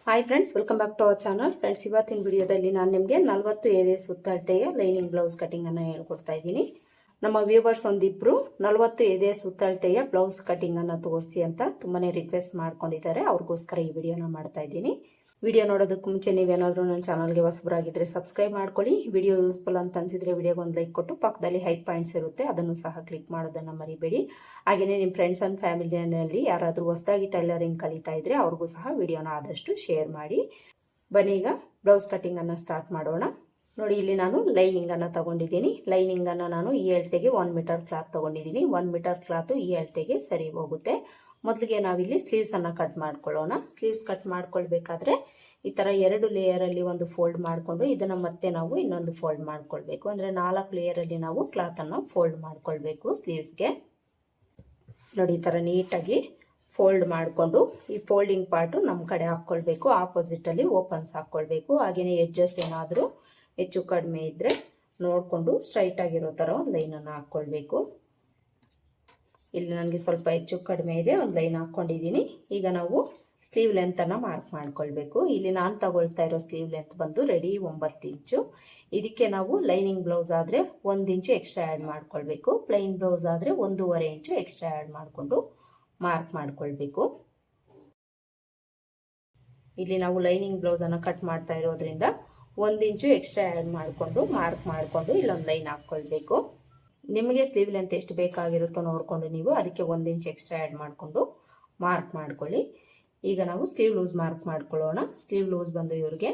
Hi friends, welcome back to our channel. Friends, ಇವತ್ತಿನ ವಿಡಿಯೋದಲ್ಲಿ ನಾನು ನಿಮಗೆ 40 ಎದೆ ಸುತ್ತಳತೆಯ ಲೈನಿಂಗ್ ಬ್ಲೌಸ್ ಕಟಿಂಗನ್ನು ಹೇಳ್ಕೊಡ್ತಾ ಇದ್ದೀನಿ. ನಮ್ಮ ವ್ಯೂವರ್ಸ್ ಒಂದಿಬ್ಬರು 40 ಎದೆ ಸುತ್ತಳತೆಯ ಬ್ಲೌಸ್ ಕಟಿಂಗನ್ನು ತೋರಿಸಿ ಅಂತ ತುಂಬಾ ರಿಕ್ವೆಸ್ಟ್ ಮಾಡ್ಕೊಂಡಿದ್ದಾರೆ. ಅವ್ರಿಗೋಸ್ಕರ ಈ ವಿಡಿಯೋನ ಮಾಡ್ತಾ ಇದ್ದೀನಿ. ವಿಡಿಯೋ ನೋಡೋದಕ್ಕೆ ಮುಂಚೆ ನೀವೇನಾದರೂ ನನ್ನ ಚಾನಲ್ಗೆ ಹೊಸಬರಾಗಿದ್ದರೆ ಸಬ್ಸ್ಕ್ರೈಬ್ ಮಾಡ್ಕೊಳ್ಳಿ. ವಿಡಿಯೋ ಯೂಸ್ಫುಲ್ ಅಂತ ಅನಿಸಿದರೆ ವಿಡಿಯೋಗೆ ಒಂದು ಲೈಕ್ ಕೊಟ್ಟು ಪಕ್ಕದಲ್ಲಿ ಹೈಟ್ ಪಾಯಿಂಟ್ಸ್ ಇರುತ್ತೆ, ಅದನ್ನು ಸಹ ಕ್ಲಿಕ್ ಮಾಡೋದನ್ನು ಮರಿಬೇಡಿ. ಹಾಗೆಯೇ ನಿಮ್ಮ ಫ್ರೆಂಡ್ಸ್ ಆ್ಯಂಡ್ ಫ್ಯಾಮಿಲಿಯಲ್ಲಿ ಯಾರಾದರೂ ಹೊಸದಾಗಿ ಟೈಲರಿಂಗ್ ಕಲಿತಾ ಇದ್ದರೆ ಅವ್ರಿಗೂ ಸಹ ವಿಡಿಯೋನ ಆದಷ್ಟು ಶೇರ್ ಮಾಡಿ. ಬನ್ನಿ ಈಗ ಬ್ಲೌಸ್ ಕಟಿಂಗನ್ನು ಸ್ಟಾರ್ಟ್ ಮಾಡೋಣ. ನೋಡಿ, ಇಲ್ಲಿ ನಾನು ಲೈನಿಂಗನ್ನು ತಗೊಂಡಿದ್ದೀನಿ. ಲೈನಿಂಗನ್ನು ನಾನು ಈ ಅಳತೆಗೆ 1 ಮೀಟರ್ ಕ್ಲಾತ್ ತಗೊಂಡಿದ್ದೀನಿ. 1 ಮೀಟರ್ ಕ್ಲಾತು ಈ ಅಳತೆಗೆ ಸರಿ ಹೋಗುತ್ತೆ. ಮೊದಲಿಗೆ ನಾವಿಲ್ಲಿ ಸ್ಲೀವ್ಸನ್ನು ಕಟ್ ಮಾಡ್ಕೊಳ್ಳೋಣ. ಸ್ಲೀವ್ಸ್ ಕಟ್ ಮಾಡ್ಕೊಳ್ಬೇಕಾದ್ರೆ ಈ ಥರ 2 ಲೇಯರಲ್ಲಿ ಒಂದು ಫೋಲ್ಡ್ ಮಾಡಿಕೊಂಡು ಇದನ್ನು ಮತ್ತೆ ನಾವು ಇನ್ನೊಂದು ಫೋಲ್ಡ್ ಮಾಡ್ಕೊಳ್ಬೇಕು. ಅಂದರೆ 4 ಲೇಯರಲ್ಲಿ ನಾವು ಕ್ಲಾತನ್ನು ಫೋಲ್ಡ್ ಮಾಡ್ಕೊಳ್ಬೇಕು. ಸ್ಲೀವ್ಸ್ಗೆ ನೋಡಿ, ಈ ಥರ ನೀಟಾಗಿ ಫೋಲ್ಡ್ ಮಾಡಿಕೊಂಡು ಈ ಫೋಲ್ಡಿಂಗ್ ಪಾರ್ಟು ನಮ್ಮ ಕಡೆ ಹಾಕ್ಕೊಳ್ಬೇಕು. ಆಪೋಸಿಟಲ್ಲಿ ಓಪನ್ಸ್ ಹಾಕ್ಕೊಳ್ಬೇಕು. ಹಾಗೆಯೇ ಎಡ್ಜಸ್ ಏನಾದರೂ ಹೆಚ್ಚು ಕಡಿಮೆ ಇದ್ದರೆ ನೋಡಿಕೊಂಡು ಸ್ಟ್ರೈಟಾಗಿರೋ ಥರ ಒಂದು ಲೈನನ್ನು ಹಾಕ್ಕೊಳ್ಬೇಕು. ಇಲ್ಲಿ ನನಗೆ ಸ್ವಲ್ಪ ಹೆಚ್ಚು ಕಡಿಮೆ ಇದೆ, ಒಂದು ಲೈನ್ ಹಾಕ್ಕೊಂಡಿದ್ದೀನಿ. ಈಗ ನಾವು ಸ್ಲೀವ್ ಲೆಂತನ್ನು ಮಾರ್ಕ್ ಮಾಡ್ಕೊಳ್ಬೇಕು. ಇಲ್ಲಿ ನಾನು ತಗೊಳ್ತಾ ಇರೋ ಸ್ಲೀವ್ ಲೆಂತ್ ಬಂದು ರೆಡಿ 9 ಇಂಚು. ಇದಕ್ಕೆ ನಾವು ಲೈನಿಂಗ್ ಬ್ಲೌಸ್ ಆದರೆ 1 ಇಂಚು ಎಕ್ಸ್ಟ್ರಾ ಆ್ಯಡ್ ಮಾಡ್ಕೊಳ್ಬೇಕು. ಪ್ಲೈನ್ ಬ್ಲೌಸ್ ಆದರೆ 1.5 ಇಂಚು ಎಕ್ಸ್ಟ್ರಾ ಆ್ಯಡ್ ಮಾಡಿಕೊಂಡು ಮಾರ್ಕ್ ಮಾಡ್ಕೊಳ್ಬೇಕು. ಇಲ್ಲಿ ನಾವು ಲೈನಿಂಗ್ ಬ್ಲೌಸನ್ನು ಕಟ್ ಮಾಡ್ತಾ ಇರೋದ್ರಿಂದ 1 ಇಂಚು ಎಕ್ಸ್ಟ್ರಾ ಆ್ಯಡ್ ಮಾಡಿಕೊಂಡು ಮಾರ್ಕ್ ಮಾಡಿಕೊಂಡು ಇಲ್ಲೊಂದು ಲೈನ್ ಹಾಕ್ಕೊಳ್ಬೇಕು. ನಿಮಗೆ ಸ್ಲೀವ್ ಲೆಂತ್ ಎಷ್ಟು ಬೇಕಾಗಿರುತ್ತೋ ನೋಡಿಕೊಂಡು ನೀವು ಅದಕ್ಕೆ 1 ಇಂಚ್ ಎಕ್ಸ್ಟ್ರಾ ಆ್ಯಡ್ ಮಾಡಿಕೊಂಡು ಮಾರ್ಕ್ ಮಾಡ್ಕೊಳ್ಳಿ. ಈಗ ನಾವು ಸ್ಲೀವ್ ಲೂಸ್ ಮಾರ್ಕ್ ಮಾಡ್ಕೊಳ್ಳೋಣ. ಸ್ಲೀವ್ ಲೂಸ್ ಬಂದು ಇವ್ರಿಗೆ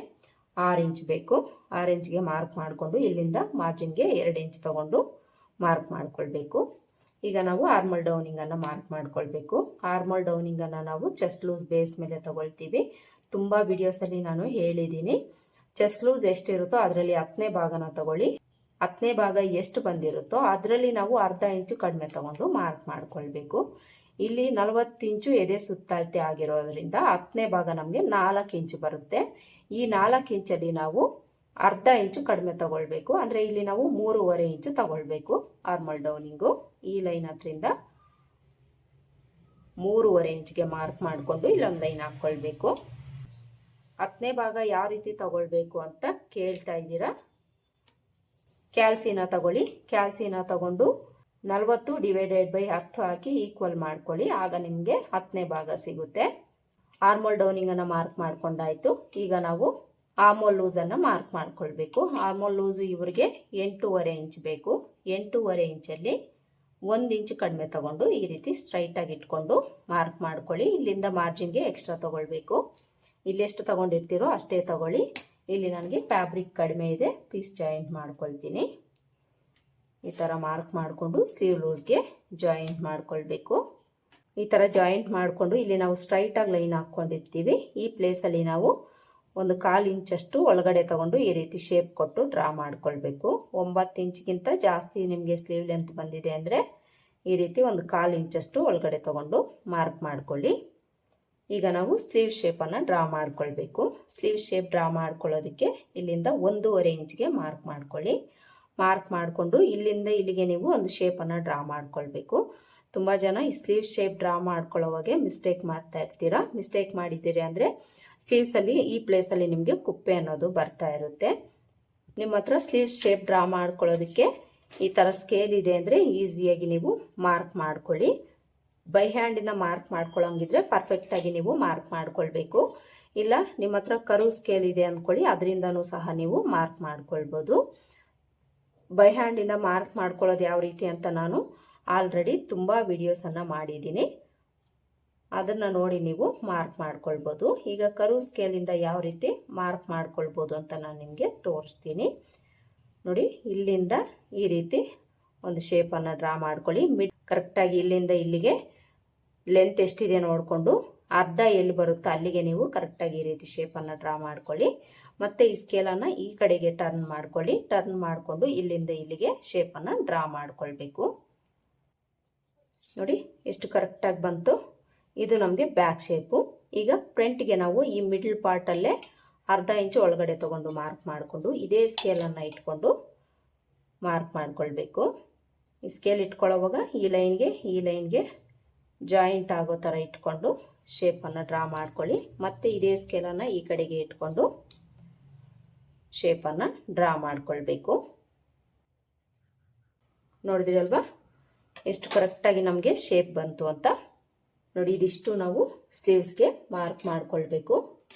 6 ಇಂಚ್ ಬೇಕು. 6 ಇಂಚ್ಗೆ ಮಾರ್ಕ್ ಮಾಡಿಕೊಂಡು ಇಲ್ಲಿಂದ ಮಾರ್ಜಿನ್ಗೆ 2 ಇಂಚ್ ತೊಗೊಂಡು ಮಾರ್ಕ್ ಮಾಡ್ಕೊಳ್ಬೇಕು. ಈಗ ನಾವು ಆರ್ಮಲ್ ಡೌನಿಂಗನ್ನು ಮಾರ್ಕ್ ಮಾಡ್ಕೊಳ್ಬೇಕು. ಆರ್ಮಲ್ ಡೌನಿಂಗನ್ನು ನಾವು ಚೆಸ್ಟ್ ಲೂಸ್ ಬೇಸ್ ಮೇಲೆ ತಗೊಳ್ತೀವಿ. ತುಂಬ ವಿಡಿಯೋಸಲ್ಲಿ ನಾನು ಹೇಳಿದ್ದೀನಿ, ಚೆಸ್ಟ್ ಲೂಸ್ ಎಷ್ಟಿರುತ್ತೋ ಅದರಲ್ಲಿ 10ನೇ ಭಾಗನ ತಗೊಳ್ಳಿ. 10ನೇ ಭಾಗ ಎಷ್ಟು ಬಂದಿರುತ್ತೋ ಅದರಲ್ಲಿ ನಾವು ಅರ್ಧ ಇಂಚು ಕಡಿಮೆ ತಗೊಂಡು ಮಾರ್ಕ್ ಮಾಡ್ಕೊಳ್ಬೇಕು. ಇಲ್ಲಿ 40 ಇಂಚು ಎದೆ ಸುತ್ತಳತೆ ಆಗಿರೋದ್ರಿಂದ 10ನೇ ಭಾಗ ನಮಗೆ 4 ಇಂಚು ಬರುತ್ತೆ. ಈ 4 ಇಂಚಲ್ಲಿ ನಾವು ಅರ್ಧ ಇಂಚು ಕಡಿಮೆ ತಗೊಳ್ಬೇಕು. ಅಂದರೆ ಇಲ್ಲಿ ನಾವು 3.5 ಇಂಚು ತಗೊಳ್ಬೇಕು. ಆರ್ಮಲ್ ಡೌನಿಂಗು ಈ ಲೈನ್ ಹತ್ರಿಂದ 3.5 ಇಂಚ್ಗೆ ಮಾರ್ಕ್ ಮಾಡಿಕೊಂಡು ಇಲ್ಲೊಂದು ಲೈನ್ ಹಾಕ್ಕೊಳ್ಬೇಕು. 10ನೇ ಭಾಗ ಯಾವ ರೀತಿ ತಗೊಳ್ಬೇಕು ಅಂತ ಕೇಳ್ತಾ ಇದ್ದೀರಾ. ಕ್ಯಾಲ್ಸಿನ ತಗೊಳ್ಳಿ. ಕ್ಯಾಲ್ಸಿನ ತಗೊಂಡು 40 ಡಿವೈಡೆಡ್ ಬೈ 10 ಹಾಕಿ ಈಕ್ವಲ್ ಮಾಡ್ಕೊಳ್ಳಿ. ಆಗ ನಿಮಗೆ 10ನೇ ಭಾಗ ಸಿಗುತ್ತೆ. ಆರ್ಮೋಲ್ ಡೌನಿಂಗನ್ನು ಮಾರ್ಕ್ ಮಾಡ್ಕೊಂಡಾಯ್ತು. ಈಗ ನಾವು ಆರ್ಮೋಲ್ ಲೂಸನ್ನು ಮಾರ್ಕ್ ಮಾಡ್ಕೊಳ್ಬೇಕು. ಆರ್ಮೋಲ್ ಲೂಸು ಇವರಿಗೆ 8.5 ಇಂಚ್ ಬೇಕು. 8.5 ಇಂಚಲ್ಲಿ 1 ಇಂಚ್ ಕಡಿಮೆ ತಗೊಂಡು ಈ ರೀತಿ ಸ್ಟ್ರೈಟಾಗಿ ಇಟ್ಕೊಂಡು ಮಾರ್ಕ್ ಮಾಡ್ಕೊಳ್ಳಿ. ಇಲ್ಲಿಂದ ಮಾರ್ಜಿನ್ಗೆ ಎಕ್ಸ್ಟ್ರಾ ತಗೊಳ್ಬೇಕು. ಇಲ್ಲೆಷ್ಟು ತಗೊಂಡಿರ್ತೀರೋ ಅಷ್ಟೇ ತಗೊಳ್ಳಿ. ಇಲ್ಲಿ ನನಗೆ ಫ್ಯಾಬ್ರಿಕ್ ಕಡಿಮೆ ಇದೆ, ಪೀಸ್ ಜಾಯಿಂಟ್ ಮಾಡ್ಕೊಳ್ತೀನಿ. ಈ ಥರ ಮಾರ್ಕ್ ಮಾಡಿಕೊಂಡು ಸ್ಲೀವ್ ಲೂಸ್ಗೆ ಜಾಯಿಂಟ್ ಮಾಡ್ಕೊಳ್ಬೇಕು. ಈ ಥರ ಜಾಯಿಂಟ್ ಮಾಡಿಕೊಂಡು ಇಲ್ಲಿ ನಾವು ಸ್ಟ್ರೈಟಾಗಿ ಲೈನ್ ಹಾಕ್ಕೊಂಡಿರ್ತೀವಿ. ಈ ಪ್ಲೇಸಲ್ಲಿ ನಾವು ಒಂದು 1/4 ಇಂಚಷ್ಟು ಒಳಗಡೆ ತಗೊಂಡು ಈ ರೀತಿ ಶೇಪ್ ಕೊಟ್ಟು ಡ್ರಾ ಮಾಡ್ಕೊಳ್ಬೇಕು. 9 ಇಂಚ್ಗಿಂತ ಜಾಸ್ತಿ ನಿಮಗೆ ಸ್ಲೀವ್ ಲೆಂತ್ ಬಂದಿದೆ ಅಂದರೆ ಈ ರೀತಿ ಒಂದು 1/4 ಇಂಚಷ್ಟು ಒಳಗಡೆ ತಗೊಂಡು ಮಾರ್ಕ್ ಮಾಡ್ಕೊಳ್ಳಿ. ಈಗ ನಾವು ಸ್ಲೀವ್ ಶೇಪನ್ನು ಡ್ರಾ ಮಾಡ್ಕೊಳ್ಬೇಕು. ಸ್ಲೀವ್ ಶೇಪ್ ಡ್ರಾ ಮಾಡ್ಕೊಳ್ಳೋದಕ್ಕೆ ಇಲ್ಲಿಂದ 1.5 ಇಂಚ್ಗೆ ಮಾರ್ಕ್ ಮಾಡ್ಕೊಳ್ಳಿ. ಮಾರ್ಕ್ ಮಾಡಿಕೊಂಡು ಇಲ್ಲಿಂದ ಇಲ್ಲಿಗೆ ನೀವು ಒಂದು ಶೇಪನ್ನು ಡ್ರಾ ಮಾಡ್ಕೊಳ್ಬೇಕು. ತುಂಬ ಜನ ಈ ಸ್ಲೀವ್ ಶೇಪ್ ಡ್ರಾ ಮಾಡ್ಕೊಳ್ಳೋವಾಗೆ ಮಿಸ್ಟೇಕ್ ಮಾಡ್ತಾ ಇರ್ತೀರಾ. ಮಿಸ್ಟೇಕ್ ಮಾಡಿದ್ದೀರಿ ಅಂದರೆ ಸ್ಲೀವ್ಸಲ್ಲಿ ಈ ಪ್ಲೇಸಲ್ಲಿ ನಿಮಗೆ ಕುಪ್ಪೆ ಅನ್ನೋದು ಬರ್ತಾ ಇರುತ್ತೆ. ನಿಮ್ಮ ಹತ್ರ ಸ್ಲೀವ್ ಶೇಪ್ ಡ್ರಾ ಮಾಡ್ಕೊಳ್ಳೋದಕ್ಕೆ ಈ ಥರ ಸ್ಕೇಲ್ ಇದೆ ಅಂದರೆ ಈಸಿಯಾಗಿ ನೀವು ಮಾರ್ಕ್ ಮಾಡ್ಕೊಳ್ಳಿ. ಬೈ ಹ್ಯಾಂಡಿಂದ ಮಾರ್ಕ್ ಮಾಡ್ಕೊಳ್ಳೋಂಗಿದ್ರೆ ಪರ್ಫೆಕ್ಟಾಗಿ ನೀವು ಮಾರ್ಕ್ ಮಾಡ್ಕೊಳ್ಬೇಕು. ಇಲ್ಲ ನಿಮ್ಮ ಹತ್ರ ಕರ್ವ್ ಸ್ಕೇಲ್ ಇದೆ ಅಂದ್ಕೊಳ್ಳಿ, ಅದರಿಂದನೂ ಸಹ ನೀವು ಮಾರ್ಕ್ ಮಾಡ್ಕೊಳ್ಬೋದು. ಬೈ ಹ್ಯಾಂಡಿಂದ ಮಾರ್ಕ್ ಮಾಡ್ಕೊಳ್ಳೋದು ಯಾವ ರೀತಿ ಅಂತ ನಾನು ಆಲ್ರೆಡಿ ತುಂಬ ವಿಡಿಯೋಸನ್ನು ಮಾಡಿದ್ದೀನಿ, ಅದನ್ನು ನೋಡಿ ನೀವು ಮಾರ್ಕ್ ಮಾಡ್ಕೊಳ್ಬೋದು. ಈಗ ಕರ್ವ್ ಸ್ಕೇಲಿಂದ ಯಾವ ರೀತಿ ಮಾರ್ಕ್ ಮಾಡ್ಕೊಳ್ಬೋದು ಅಂತ ನಾನು ನಿಮಗೆ ತೋರಿಸ್ತೀನಿ. ನೋಡಿ, ಇಲ್ಲಿಂದ ಈ ರೀತಿ ಒಂದು ಶೇಪನ್ನು ಡ್ರಾ ಮಾಡ್ಕೊಳ್ಳಿ. ಕರೆಕ್ಟಾಗಿ ಇಲ್ಲಿಂದ ಇಲ್ಲಿಗೆ ಲೆಂತ್ ಎಷ್ಟಿದೆ ನೋಡಿಕೊಂಡು ಅರ್ಧ ಎಲ್ಲಿ ಬರುತ್ತೋ ಅಲ್ಲಿಗೆ ನೀವು ಕರೆಕ್ಟಾಗಿ ಈ ರೀತಿ ಶೇಪನ್ನು ಡ್ರಾ ಮಾಡ್ಕೊಳ್ಳಿ. ಮತ್ತು ಈ ಸ್ಕೇಲನ್ನು ಈ ಕಡೆಗೆ ಟರ್ನ್ ಮಾಡ್ಕೊಳ್ಳಿ. ಟರ್ನ್ ಮಾಡಿಕೊಂಡು ಇಲ್ಲಿಂದ ಇಲ್ಲಿಗೆ ಶೇಪನ್ನು ಡ್ರಾ ಮಾಡ್ಕೊಳ್ಬೇಕು. ನೋಡಿ ಎಷ್ಟು ಕರೆಕ್ಟಾಗಿ ಬಂತು. ಇದು ನಮಗೆ ಬ್ಯಾಕ್ ಶೇಪು. ಈಗ ಫ್ರಂಟ್ಗೆ ನಾವು ಈ ಮಿಡ್ಲ್ ಪಾರ್ಟಲ್ಲೇ ಅರ್ಧ ಇಂಚು ಒಳಗಡೆ ತೊಗೊಂಡು ಮಾರ್ಕ್ ಮಾಡಿಕೊಂಡು ಇದೇ ಸ್ಕೇಲನ್ನು ಇಟ್ಕೊಂಡು ಮಾರ್ಕ್ ಮಾಡ್ಕೊಳ್ಬೇಕು. ಈ ಸ್ಕೇಲ್ ಇಟ್ಕೊಳ್ಳೋವಾಗ ಈ ಲೈನ್ಗೆ ಜಾಯಿಂಟ್ ಆಗೋ ಥರ ಇಟ್ಕೊಂಡು ಶೇಪನ್ನು ಡ್ರಾ ಮಾಡ್ಕೊಳ್ಳಿ. ಮತ್ತು ಇದೇ ಸ್ಕೇಲನ್ನು ಈ ಕಡೆಗೆ ಇಟ್ಕೊಂಡು ಶೇಪನ್ನು ಡ್ರಾ ಮಾಡ್ಕೊಳ್ಬೇಕು. ನೋಡಿದ್ರಲ್ವಾ ಎಷ್ಟು ಕರೆಕ್ಟಾಗಿ ನಮಗೆ ಶೇಪ್ ಬಂತು ಅಂತ. ನೋಡಿ, ಇದಿಷ್ಟು ನಾವು ಸ್ಲೀವ್ಸ್ಗೆ ಮಾರ್ಕ್ ಮಾಡ್ಕೊಳ್ಬೇಕು.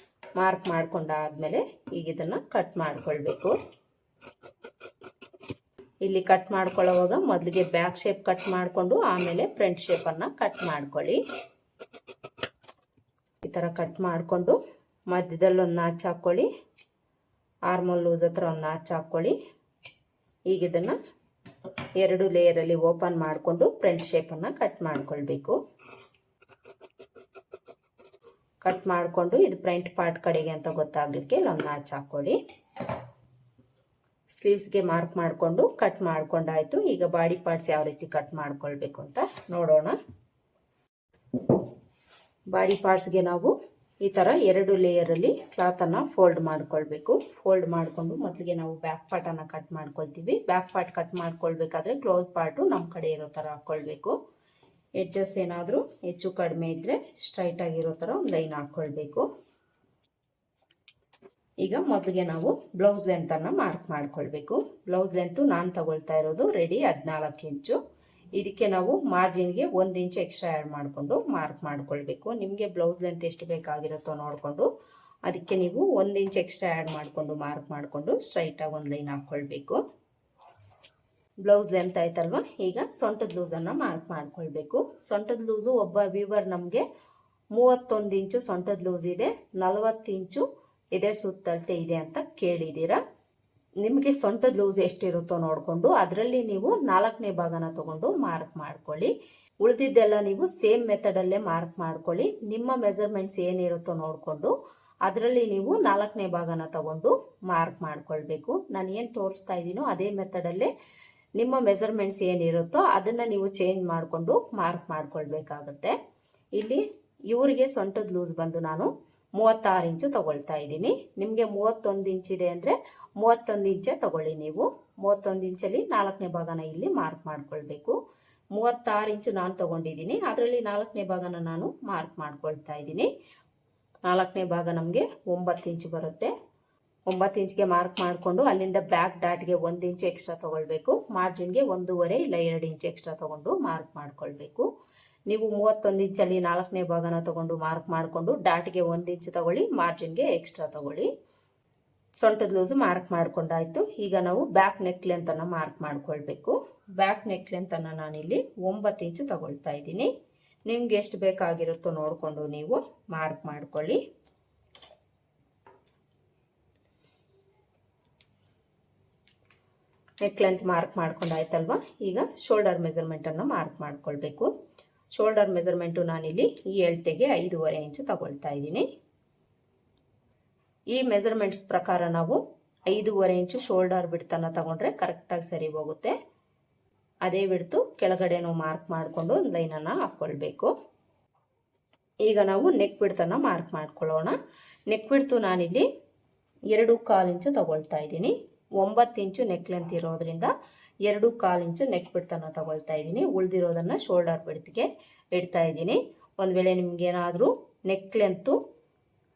ಮಾರ್ಕ್ ಮಾಡ್ಕೊಂಡಾದ್ಮೇಲೆ ಈಗ ಇದನ್ನು ಕಟ್ ಮಾಡ್ಕೊಳ್ಬೇಕು. ಇಲ್ಲಿ ಕಟ್ ಮಾಡ್ಕೊಳ್ಳೋವಾಗ ಮೊದಲಿಗೆ ಬ್ಯಾಕ್ ಶೇಪ್ ಕಟ್ ಮಾಡಿಕೊಂಡು ಆಮೇಲೆ ಫ್ರಂಟ್ ಶೇಪನ್ನು ಕಟ್ ಮಾಡ್ಕೊಳ್ಳಿ. ಈ ಥರ ಕಟ್ ಮಾಡಿಕೊಂಡು ಮಧ್ಯದಲ್ಲಿ ಒಂದು ನಾಚ್ ಹಾಕ್ಕೊಳ್ಳಿ. ಆರ್ಮೋಲ್ ಲೂಸ್ ಹತ್ರ ಒಂದು ನಾಚ್ ಹಾಕ್ಕೊಳ್ಳಿ. ಈಗ ಇದನ್ನು 2 ಲೇಯರಲ್ಲಿ ಓಪನ್ ಮಾಡಿಕೊಂಡು ಫ್ರಂಟ್ ಶೇಪನ್ನು ಕಟ್ ಮಾಡ್ಕೊಳ್ಬೇಕು. ಕಟ್ ಮಾಡಿಕೊಂಡು ಇದು ಫ್ರಂಟ್ ಪಾರ್ಟ್ ಕಡೆಗೆ ಅಂತ ಗೊತ್ತಾಗಲಿಕ್ಕೆ ಇಲ್ಲೊಂದು ನಾಚ್ ಹಾಕ್ಕೊಳ್ಳಿ. ಸ್ಲೀವ್ಸ್ಗೆ ಮಾರ್ಕ್ ಮಾಡಿಕೊಂಡು ಕಟ್ ಮಾಡ್ಕೊಂಡಾಯ್ತು. ಈಗ ಬಾಡಿ ಪಾರ್ಟ್ಸ್ ಯಾವ ರೀತಿ ಕಟ್ ಮಾಡ್ಕೊಳ್ಬೇಕು ಅಂತ ನೋಡೋಣ. ಬಾಡಿ ಪಾರ್ಟ್ಸ್ಗೆ ನಾವು ಈ ಥರ 2 ಲೇಯರಲ್ಲಿ ಕ್ಲಾತನ್ನು ಫೋಲ್ಡ್ ಮಾಡ್ಕೊಳ್ಬೇಕು. ಫೋಲ್ಡ್ ಮಾಡಿಕೊಂಡು ಮೊದಲಿಗೆ ನಾವು ಬ್ಯಾಕ್ ಪಾರ್ಟನ್ನು ಕಟ್ ಮಾಡ್ಕೊಳ್ತೀವಿ. ಬ್ಯಾಕ್ ಪಾರ್ಟ್ ಕಟ್ ಮಾಡ್ಕೊಳ್ಬೇಕಾದ್ರೆ ಕ್ಲೋಸ್ ಪಾರ್ಟು ನಮ್ಮ ಕಡೆ ಇರೋ ಥರ ಹಾಕ್ಕೊಳ್ಬೇಕು. ಎಡ್ಜಸ್ ಏನಾದರೂ ಹೆಚ್ಚು ಕಡಿಮೆ ಇದ್ದರೆ ಸ್ಟ್ರೈಟ್ ಆಗಿರೋ ಥರ ಒಂದು ಲೈನ್ ಹಾಕ್ಕೊಳ್ಬೇಕು. ಈಗ ಮೊದಲಿಗೆ ನಾವು ಬ್ಲೌಸ್ ಲೆಂತನ್ನು ಮಾರ್ಕ್ ಮಾಡ್ಕೊಳ್ಬೇಕು. ಬ್ಲೌಸ್ ಲೆಂತು ನಾನು ತಗೊಳ್ತಾ ಇರೋದು ರೆಡಿ 14 ಇಂಚು. ಇದಕ್ಕೆ ನಾವು ಮಾರ್ಜಿನ್ಗೆ 1 ಇಂಚು ಎಕ್ಸ್ಟ್ರಾ ಆ್ಯಡ್ ಮಾಡಿಕೊಂಡು ಮಾರ್ಕ್ ಮಾಡ್ಕೊಳ್ಬೇಕು. ನಿಮಗೆ ಬ್ಲೌಸ್ ಲೆಂತ್ ಎಷ್ಟು ಬೇಕಾಗಿರುತ್ತೋ ನೋಡಿಕೊಂಡು ಅದಕ್ಕೆ ನೀವು 1 ಇಂಚ್ ಎಕ್ಸ್ಟ್ರಾ ಆ್ಯಡ್ ಮಾಡಿಕೊಂಡು ಮಾರ್ಕ್ ಮಾಡಿಕೊಂಡು ಸ್ಟ್ರೈಟಾಗಿ ಒಂದು ಲೈನ್ ಹಾಕ್ಕೊಳ್ಬೇಕು. ಬ್ಲೌಸ್ ಲೆಂತ್ ಆಯ್ತಲ್ವ. ಈಗ ಸೊಂಟದ ಲೂಸನ್ನು ಮಾರ್ಕ್ ಮಾಡ್ಕೊಳ್ಬೇಕು. ಸೊಂಟದ ಲೂಸು ಒಬ್ಬ ವೀವರ್ ನಮಗೆ 31 ಇಂಚು ಸೊಂಟದ ಲೂಸ್ ಇದೆ, 40 ಇಂಚು ಇದೆ ಸುತ್ತಳತೆ ಇದೆ ಅಂತ ಕೇಳಿದ್ದೀರಾ. ನಿಮಗೆ ಸೊಂಟದ ಲೂಸ್ ಎಷ್ಟಿರುತ್ತೋ ನೋಡಿಕೊಂಡು ಅದರಲ್ಲಿ ನೀವು 4ನೇ ಭಾಗನ ತಗೊಂಡು ಮಾರ್ಕ್ ಮಾಡ್ಕೊಳ್ಳಿ. ಉಳಿದಿದ್ದೆಲ್ಲ ನೀವು ಸೇಮ್ ಮೆಥಡಲ್ಲೇ ಮಾರ್ಕ್ ಮಾಡ್ಕೊಳ್ಳಿ. ನಿಮ್ಮ ಮೆಜರ್ಮೆಂಟ್ಸ್ ಏನಿರುತ್ತೋ ನೋಡಿಕೊಂಡು ಅದರಲ್ಲಿ ನೀವು 4ನೇ ಭಾಗನ ತಗೊಂಡು ಮಾರ್ಕ್ ಮಾಡ್ಕೊಳ್ಬೇಕು. ನಾನು ಏನು ತೋರಿಸ್ತಾ ಇದ್ದೀನೋ ಅದೇ ಮೆಥಡಲ್ಲೇ ನಿಮ್ಮ ಮೆಜರ್ಮೆಂಟ್ಸ್ ಏನಿರುತ್ತೋ ಅದನ್ನು ನೀವು ಚೇಂಜ್ ಮಾಡಿಕೊಂಡು ಮಾರ್ಕ್ ಮಾಡ್ಕೊಳ್ಬೇಕಾಗತ್ತೆ. ಇಲ್ಲಿ ಇವರಿಗೆ ಸೊಂಟದ ಲೂಸ್ ಬಂದು ನಾನು 36 ಇಂಚು ತಗೊಳ್ತಾ ಇದ್ದೀನಿ. ನಿಮಗೆ 31 ಇಂಚಿದೆ ಅಂದರೆ 31 ಇಂಚೇ ತಗೊಳ್ಳಿ. ನೀವು 31 ಇಂಚಲ್ಲಿ 4ನೇ ಭಾಗನ ಇಲ್ಲಿ ಮಾರ್ಕ್ ಮಾಡ್ಕೊಳ್ಬೇಕು. 36 ಇಂಚು ನಾನು ತಗೊಂಡಿದ್ದೀನಿ, ಅದರಲ್ಲಿ 4ನೇ ಭಾಗನ ನಾನು ಮಾರ್ಕ್ ಮಾಡ್ಕೊಳ್ತಾ ಇದ್ದೀನಿ. 4ನೇ ಭಾಗ ನಮಗೆ 9 ಇಂಚು ಬರುತ್ತೆ. 9 ಇಂಚ್ಗೆ ಮಾರ್ಕ್ ಮಾಡಿಕೊಂಡು ಅಲ್ಲಿಂದ ಬ್ಯಾಕ್ ಡಾಟ್ಗೆ 1 ಇಂಚು ಎಕ್ಸ್ಟ್ರಾ ತಗೊಳ್ಬೇಕು. ಮಾರ್ಜಿನ್ಗೆ 1.5 ಇಲ್ಲ 2 ಇಂಚು ಎಕ್ಸ್ಟ್ರಾ ತಗೊಂಡು ಮಾರ್ಕ್ ಮಾಡ್ಕೊಳ್ಬೇಕು. ನೀವು 31 ಇಂಚಲ್ಲಿ 4ನೇ ಭಾಗನ ತಗೊಂಡು ಮಾರ್ಕ್ ಮಾಡಿಕೊಂಡು ಡಾಟ್ಗೆ 1 ಇಂಚು ತಗೊಳ್ಳಿ, ಮಾರ್ಜಿನ್ಗೆ ಎಕ್ಸ್ಟ್ರಾ ತಗೊಳ್ಳಿ. ಸೊಂಟದ ಲೂಸು ಮಾರ್ಕ್ ಮಾಡ್ಕೊಂಡಾಯ್ತು. ಈಗ ನಾವು ಬ್ಯಾಕ್ ನೆಕ್ ಲೆಂತನ್ನು ಮಾರ್ಕ್ ಮಾಡ್ಕೊಳ್ಬೇಕು. ಬ್ಯಾಕ್ ನೆಕ್ ಲೆಂತನ್ನು ನಾನಿಲ್ಲಿ 9 ಇಂಚು ತಗೊಳ್ತಾ ಇದ್ದೀನಿ. ನಿಮ್ಗೆ ಎಷ್ಟು ಬೇಕಾಗಿರುತ್ತೋ ನೋಡಿಕೊಂಡು ನೀವು ಮಾರ್ಕ್ ಮಾಡ್ಕೊಳ್ಳಿ. ನೆಕ್ ಲೆಂತ್ ಮಾರ್ಕ್ ಮಾಡ್ಕೊಂಡಾಯ್ತಲ್ವ. ಈಗ ಶೋಲ್ಡರ್ ಮೆಜರ್ಮೆಂಟನ್ನು ಮಾರ್ಕ್ ಮಾಡ್ಕೊಳ್ಬೇಕು. ಶೋಲ್ಡರ್ ಮೆಜರ್ಮೆಂಟು ನಾನಿಲ್ಲಿ ಈ ಎಳ್ತೆಗೆ 5.5 ಇಂಚು ತಗೊಳ್ತಾ ಇದ್ದೀನಿ. ಈ ಮೆಜರ್ಮೆಂಟ್ಸ್ ಪ್ರಕಾರ ನಾವು 5.5 ಇಂಚು ಶೋಲ್ಡರ್ ಬಿಡ್ತನ್ನು ತಗೊಂಡ್ರೆ ಕರೆಕ್ಟಾಗಿ ಸರಿ ಹೋಗುತ್ತೆ. ಅದೇ ಬಿಡ್ತು ಕೆಳಗಡೆನೂ ಮಾರ್ಕ್ ಮಾಡಿಕೊಂಡು ಒಂದು ಲೈನನ್ನು ಹಾಕ್ಕೊಳ್ಬೇಕು. ಈಗ ನಾವು ನೆಕ್ ಬಿಡ್ತನ್ನು ಮಾರ್ಕ್ ಮಾಡ್ಕೊಳ್ಳೋಣ. ನೆಕ್ ಬಿಡ್ತು ನಾನಿಲ್ಲಿ 2.25 ಇಂಚು ತಗೊಳ್ತಾ ಇದ್ದೀನಿ. 9 ಇಂಚು ನೆಕ್ ಲೆಂತ್ ಇರೋದ್ರಿಂದ 2.25 ಇಂಚು ನೆಕ್ ಬಿಡ್ತನ್ನು ತಗೊಳ್ತಾ ಇದ್ದೀನಿ. ಉಳಿದಿರೋದನ್ನು ಶೋಲ್ಡರ್ ಬಿಡ್ತಿಗೆ ಇಡ್ತಾ ಇದ್ದೀನಿ. ಒಂದು ವೇಳೆ ನಿಮ್ಗೇನಾದರೂ ನೆಕ್ ಲೆಂತು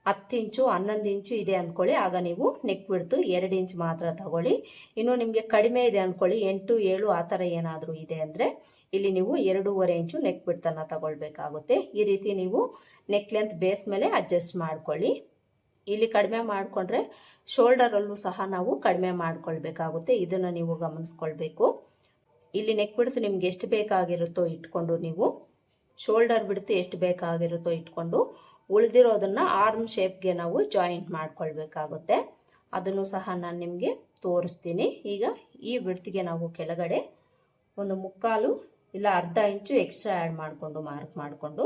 10 ಇಂಚು 11 ಇಂಚು ಇದೆ ಅಂದ್ಕೊಳ್ಳಿ, ಆಗ ನೀವು ನೆಕ್ ಬಿಡ್ತು 2 ಇಂಚ್ ಮಾತ್ರ ತಗೊಳ್ಳಿ. ಇನ್ನು ನಿಮಗೆ ಕಡಿಮೆ ಇದೆ ಅಂದ್ಕೊಳ್ಳಿ, 8, 7 ಆ ಥರ ಏನಾದರೂ ಇದೆ ಅಂದರೆ ಇಲ್ಲಿ ನೀವು 2.5 ಇಂಚು ನೆಕ್ ಬಿಡ್ತನ್ನು ತಗೊಳ್ಬೇಕಾಗುತ್ತೆ. ಈ ರೀತಿ ನೀವು ನೆಕ್ ಲೆಂತ್ ಬೇಸ್ ಮೇಲೆ ಅಡ್ಜಸ್ಟ್ ಮಾಡ್ಕೊಳ್ಳಿ. ಇಲ್ಲಿ ಕಡಿಮೆ ಮಾಡಿಕೊಂಡ್ರೆ ಶೋಲ್ಡರಲ್ಲೂ ಸಹ ನಾವು ಕಡಿಮೆ ಮಾಡ್ಕೊಳ್ಬೇಕಾಗುತ್ತೆ. ಇದನ್ನು ನೀವು ಗಮನಿಸ್ಕೊಳ್ಬೇಕು. ಇಲ್ಲಿ ನೆಕ್ ಬಿಡ್ತು ನಿಮ್ಗೆ ಎಷ್ಟು ಬೇಕಾಗಿರುತ್ತೋ ಇಟ್ಕೊಂಡು ನೀವು ಶೋಲ್ಡರ್ ಬಿಡ್ತು ಎಷ್ಟು ಬೇಕಾಗಿರುತ್ತೋ ಇಟ್ಕೊಂಡು ಉಳಿದಿರೋದನ್ನು ಆರ್ಮ್ ಶೇಪ್ಗೆ ನಾವು ಜಾಯಿಂಟ್ ಮಾಡ್ಕೊಳ್ಬೇಕಾಗುತ್ತೆ. ಅದನ್ನು ಸಹ ನಾನು ನಿಮಗೆ ತೋರಿಸ್ತೀನಿ. ಈಗ ಈ ಬಿಡ್ತಿಗೆ ನಾವು ಕೆಳಗಡೆ 1/4 ಇಲ್ಲ ಅರ್ಧ ಇಂಚು ಎಕ್ಸ್ಟ್ರಾ ಆ್ಯಡ್ ಮಾಡಿಕೊಂಡು ಮಾರ್ಕ್ ಮಾಡಿಕೊಂಡು